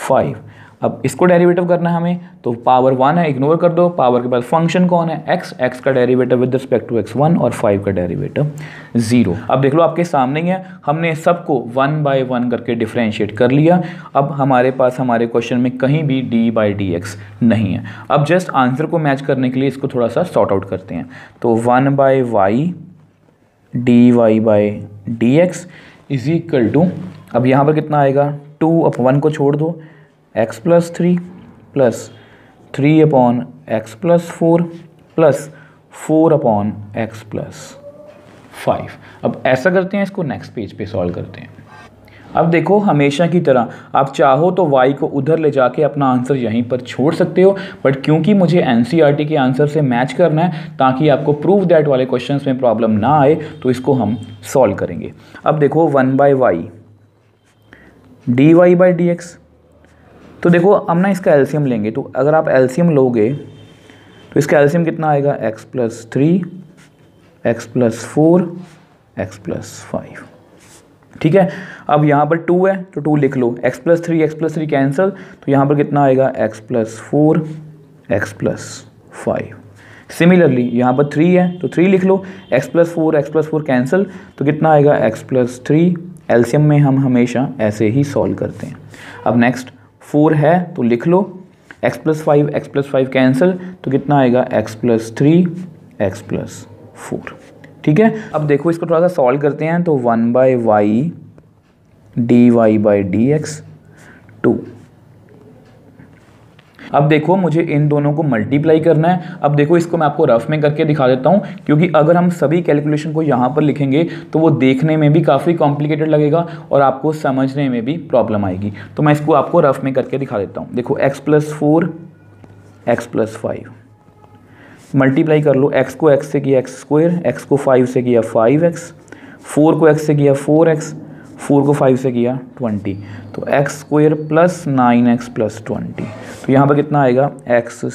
5। अब इसको डेरिवेटिव करना है हमें, तो पावर 1 है इग्नोर कर दो, पावर के बाद फंक्शन कौन है x, x का derivative with respect to x1, और 5 का डेरिवेटिव 0। अब देख लो आपके सामने ही है, हमने सबको 1 बाय 1 करके डिफरेंशिएट कर लिया। अब हमारे पास हमारे क्वेश्चन में कहीं भी d बाई डी एक्स नहीं है। अब जस्ट आंसर को मैच करने के लिए इसको थोड़ा सा सॉर्ट आउट करते हैं। तो 1 by Y D Y by D x is equal to, अब यहाँ पर कितना आएगा 2 अप 1 को छोड़ दो, x plus 3 plus 3 upon x plus 4 plus 4 upon x plus 5। अब ऐसा करते हैं, इसको नेक्स्ट पेज पे सॉल्व करते हैं। अब देखो, हमेशा की तरह आप चाहो तो y को उधर ले जाके अपना आंसर यहीं पर छोड़ सकते हो, बट क्योंकि मुझे एनसीईआरटी के आंसर से मैच करना है ताकि आपको प्रूव दैट वाले क्वेश्चंस में प्रॉब्लम ना आए, तो इसको हम सॉल्व करेंगे। अब देखो 1 by Y D Y by D x, तो देखो हम ना इसका एलसीएम लेंगे, तो अगर आप एलसीएम लोगे तो इसका एलसीएम कितना आएगा x plus 3, x plus 4, x plus 5। ठीक है, अब यहाँ पर 2 है तो 2 लिख लो, x प्लस 3 कैंसिल, तो यहाँ पर कितना आएगा x plus 4, x plus 5। Similarly यहाँ पर 3 है तो 3 लिख लो, x प्लस 4 कैंसिल, तो कितना आएगा x प्लस 3। एलसीएम में हम हमेशा ऐसे ही सॉल्व करते हैं। अब नेक्स्ट 4 है तो लिख लो, x प्लस 5 कैंसिल, तो कितना आएगा x प्लस 3, x प्लस 4। ठीक है, अब देखो इसको थोड़ा सा सॉल्व करते हैं। तो 1 बाय वाई dy/dx 2। अब देखो मुझे इन दोनों को मल्टीप्लाई करना है। अब देखो इसको मैं आपको रफ में करके दिखा देता हूँ, क्योंकि अगर हम सभी कैलकुलेशन को यहाँ पर लिखेंगे तो वो देखने में भी काफ़ी कॉम्प्लिकेटेड लगेगा और आपको समझने में भी प्रॉब्लम आएगी। तो मैं इसको आपको रफ में करके दिखा देता हूँ। देखो x+4 x+5 मल्टीप्लाई कर लो। x को x से किया x², x को 5 से किया 5x, 4 को x से किया 4x, 4 को 5 से किया 20, तो x² + 9x + 20। तो यहाँ पर कितना आएगा x²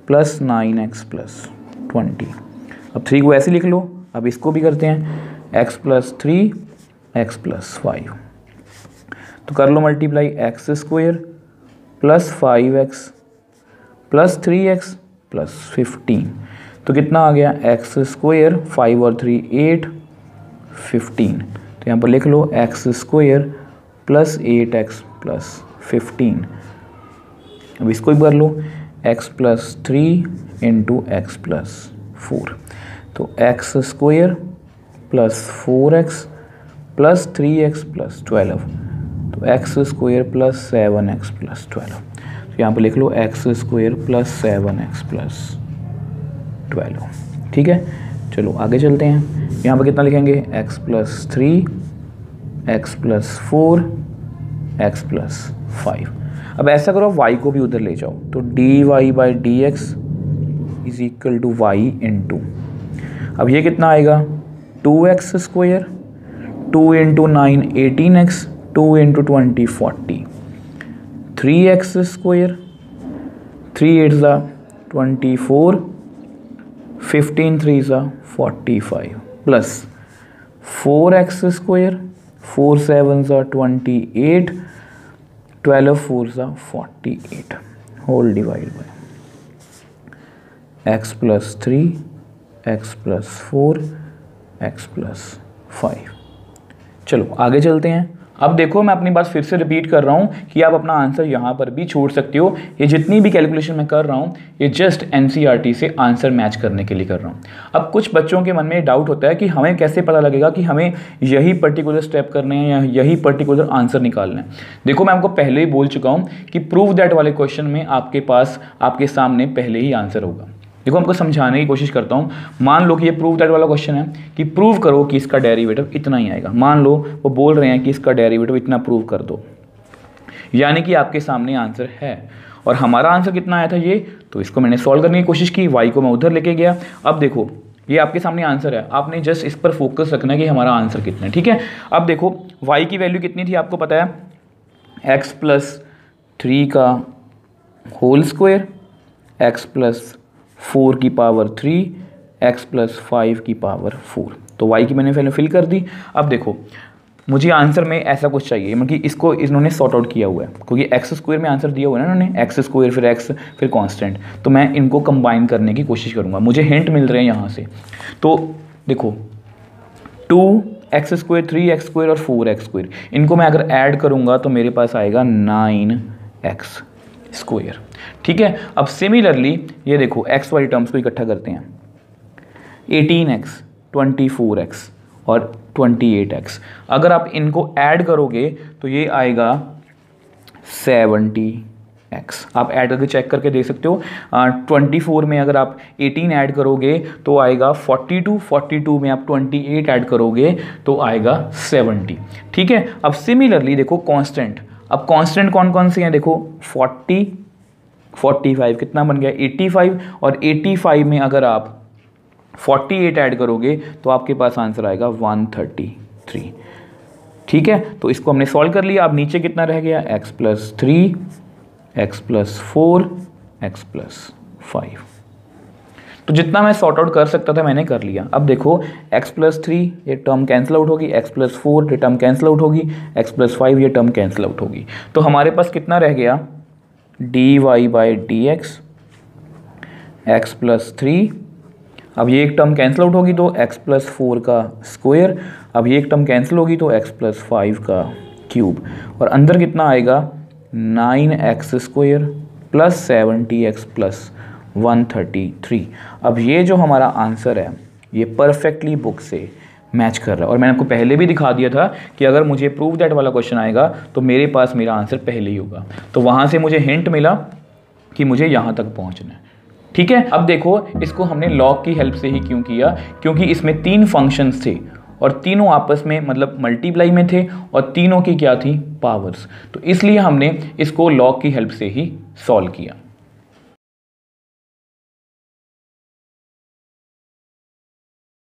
+ 9x + 20। अब 3 को ऐसे लिख लो। अब इसको भी करते हैं x+3 x+5। तो कर लो मल्टीप्लाई x² + 5x + 3x + 15। तो कितना आ गया x², 5 और 3 8, 15। तो यहाँ पर लिख लो x² + 8x + 15। अब इसको भी कर लो x+3 × x+4। तो x² + 4x + 3x + 12। तो x² + 7x + 12। तो यहाँ पर लिख लो x² + 7x + 12। ठीक है, चलो आगे चलते हैं। यहाँ पर कितना लिखेंगे x+3 x+4 x+5। अब ऐसा करो y को भी उधर ले जाओ, तो dy/dx = y × अब ये कितना आएगा 2x², 2 × 9 18x, 2 × 20 40, 3x², 3 8 24, 15 3 45, plus 4x², 4 7 28, 12 4 48, whole divide by x+3 x+4 x+5। चलो आगे चलते हैं। अब देखो मैं अपनी बात फिर से रिपीट कर रहा हूँ कि आप अपना आंसर यहाँ पर भी छोड़ सकते हो। ये जितनी भी कैलकुलेशन मैं कर रहा हूँ ये जस्ट एनसीईआरटी से आंसर मैच करने के लिए कर रहा हूँ। अब कुछ बच्चों के मन में डाउट होता है कि हमें कैसे पता लगेगा कि हमें यही पर्टिकुलर स्टेप करने हैं या यही पर्टिकुलर आंसर निकालना है। देखो मैं आपको पहले ही बोल चुका हूँ कि प्रूव दैट वाले क्वेश्चन में आपके पास आपके सामने पहले ही आंसर होगा। देखो हमको समझाने की कोशिश करता हूँ। मान लो कि ये प्रूव दैट वाला क्वेश्चन है कि प्रूव करो कि इसका डेरिवेटिव इतना ही आएगा। मान लो वो बोल रहे हैं कि इसका डेरिवेटिव इतना प्रूव कर दो, यानी कि आपके सामने आंसर है। और हमारा आंसर कितना आया था ये, तो इसको मैंने सॉल्व करने की कोशिश की, y को मैं उधर लेके गया। अब देखो ये आपके सामने आंसर है, आपने जस्ट इस पर फोकस रखना है कि हमारा आंसर कितना है। ठीक है, अब देखो y की वैल्यू कितनी थी आपको पता है, x+3 का होल स्क्वायर, x+4 की पावर 3, x+5 की पावर 4। तो y की मैंने पहले फिल कर दी। अब देखो मुझे आंसर में ऐसा कुछ चाहिए, मतलब कि इसको इन्होंने सॉर्ट आउट किया हुआ है, क्योंकि x² में आंसर दिया हुआ है ना इन्होंने, x² फिर x फिर कांस्टेंट, तो मैं इनको कंबाइन करने की कोशिश करूँगा। मुझे हिंट मिल रहे हैं यहाँ से। तो देखो 2x², 3x² और 4x², इनको मैं अगर ऐड करूँगा तो मेरे पास आएगा 9x²। ठीक है, अब सिमिलरली ये देखो x वाली टर्म्स को इकट्ठा करते हैं, 18x, 24x और 28x। अगर आप इनको ऐड करोगे तो ये आएगा 70x। आप ऐड करके चेक करके देख सकते हो। 24 में अगर आप 18 ऐड करोगे तो आएगा 42, 42 में आप 28 ऐड करोगे तो आएगा 70। ठीक है, अब सिमिलरली देखो कांस्टेंट। अब कांस्टेंट कौन कौन से हैं, देखो 40, 45 कितना बन गया 85, और 85 में अगर आप 48 ऐड करोगे तो आपके पास आंसर आएगा 133। ठीक है, तो इसको हमने सॉल्व कर लिया। अब नीचे कितना रह गया, x+3, x+4, x+5। तो जितना मैं सॉर्ट आउट कर सकता था मैंने कर लिया। अब देखो x+3 ये टर्म कैंसिल आउट होगी, x+4 ये टर्म कैंसिल आउट होगी, x+5 ये टर्म कैंसिल आउट होगी। तो हमारे पास कितना रह गया, dy/dx x+3। अब ये एक टर्म कैंसिल आउट होगी तो x+4 का स्क्वायर, अब ये एक टर्म कैंसिल होगी तो x+5 का क्यूब, और अंदर कितना आएगा 9x² + 70x + 133। अब ये जो हमारा आंसर है ये परफेक्टली बुक से मैच कर रहा है। और मैंने आपको पहले भी दिखा दिया था कि अगर मुझे प्रूव दैट वाला क्वेश्चन आएगा तो मेरे पास मेरा आंसर पहले ही होगा। तो वहाँ से मुझे हिंट मिला कि मुझे यहाँ तक पहुँचना है। ठीक है, अब देखो इसको हमने लॉग की हेल्प से ही क्यों किया, क्योंकि इसमें 3 फंक्शंस थे और तीनों आपस में मतलब मल्टीप्लाई में थे और तीनों की क्या थी, पावर्स। तो इसलिए हमने इसको लॉग की हेल्प से ही सॉल्व किया।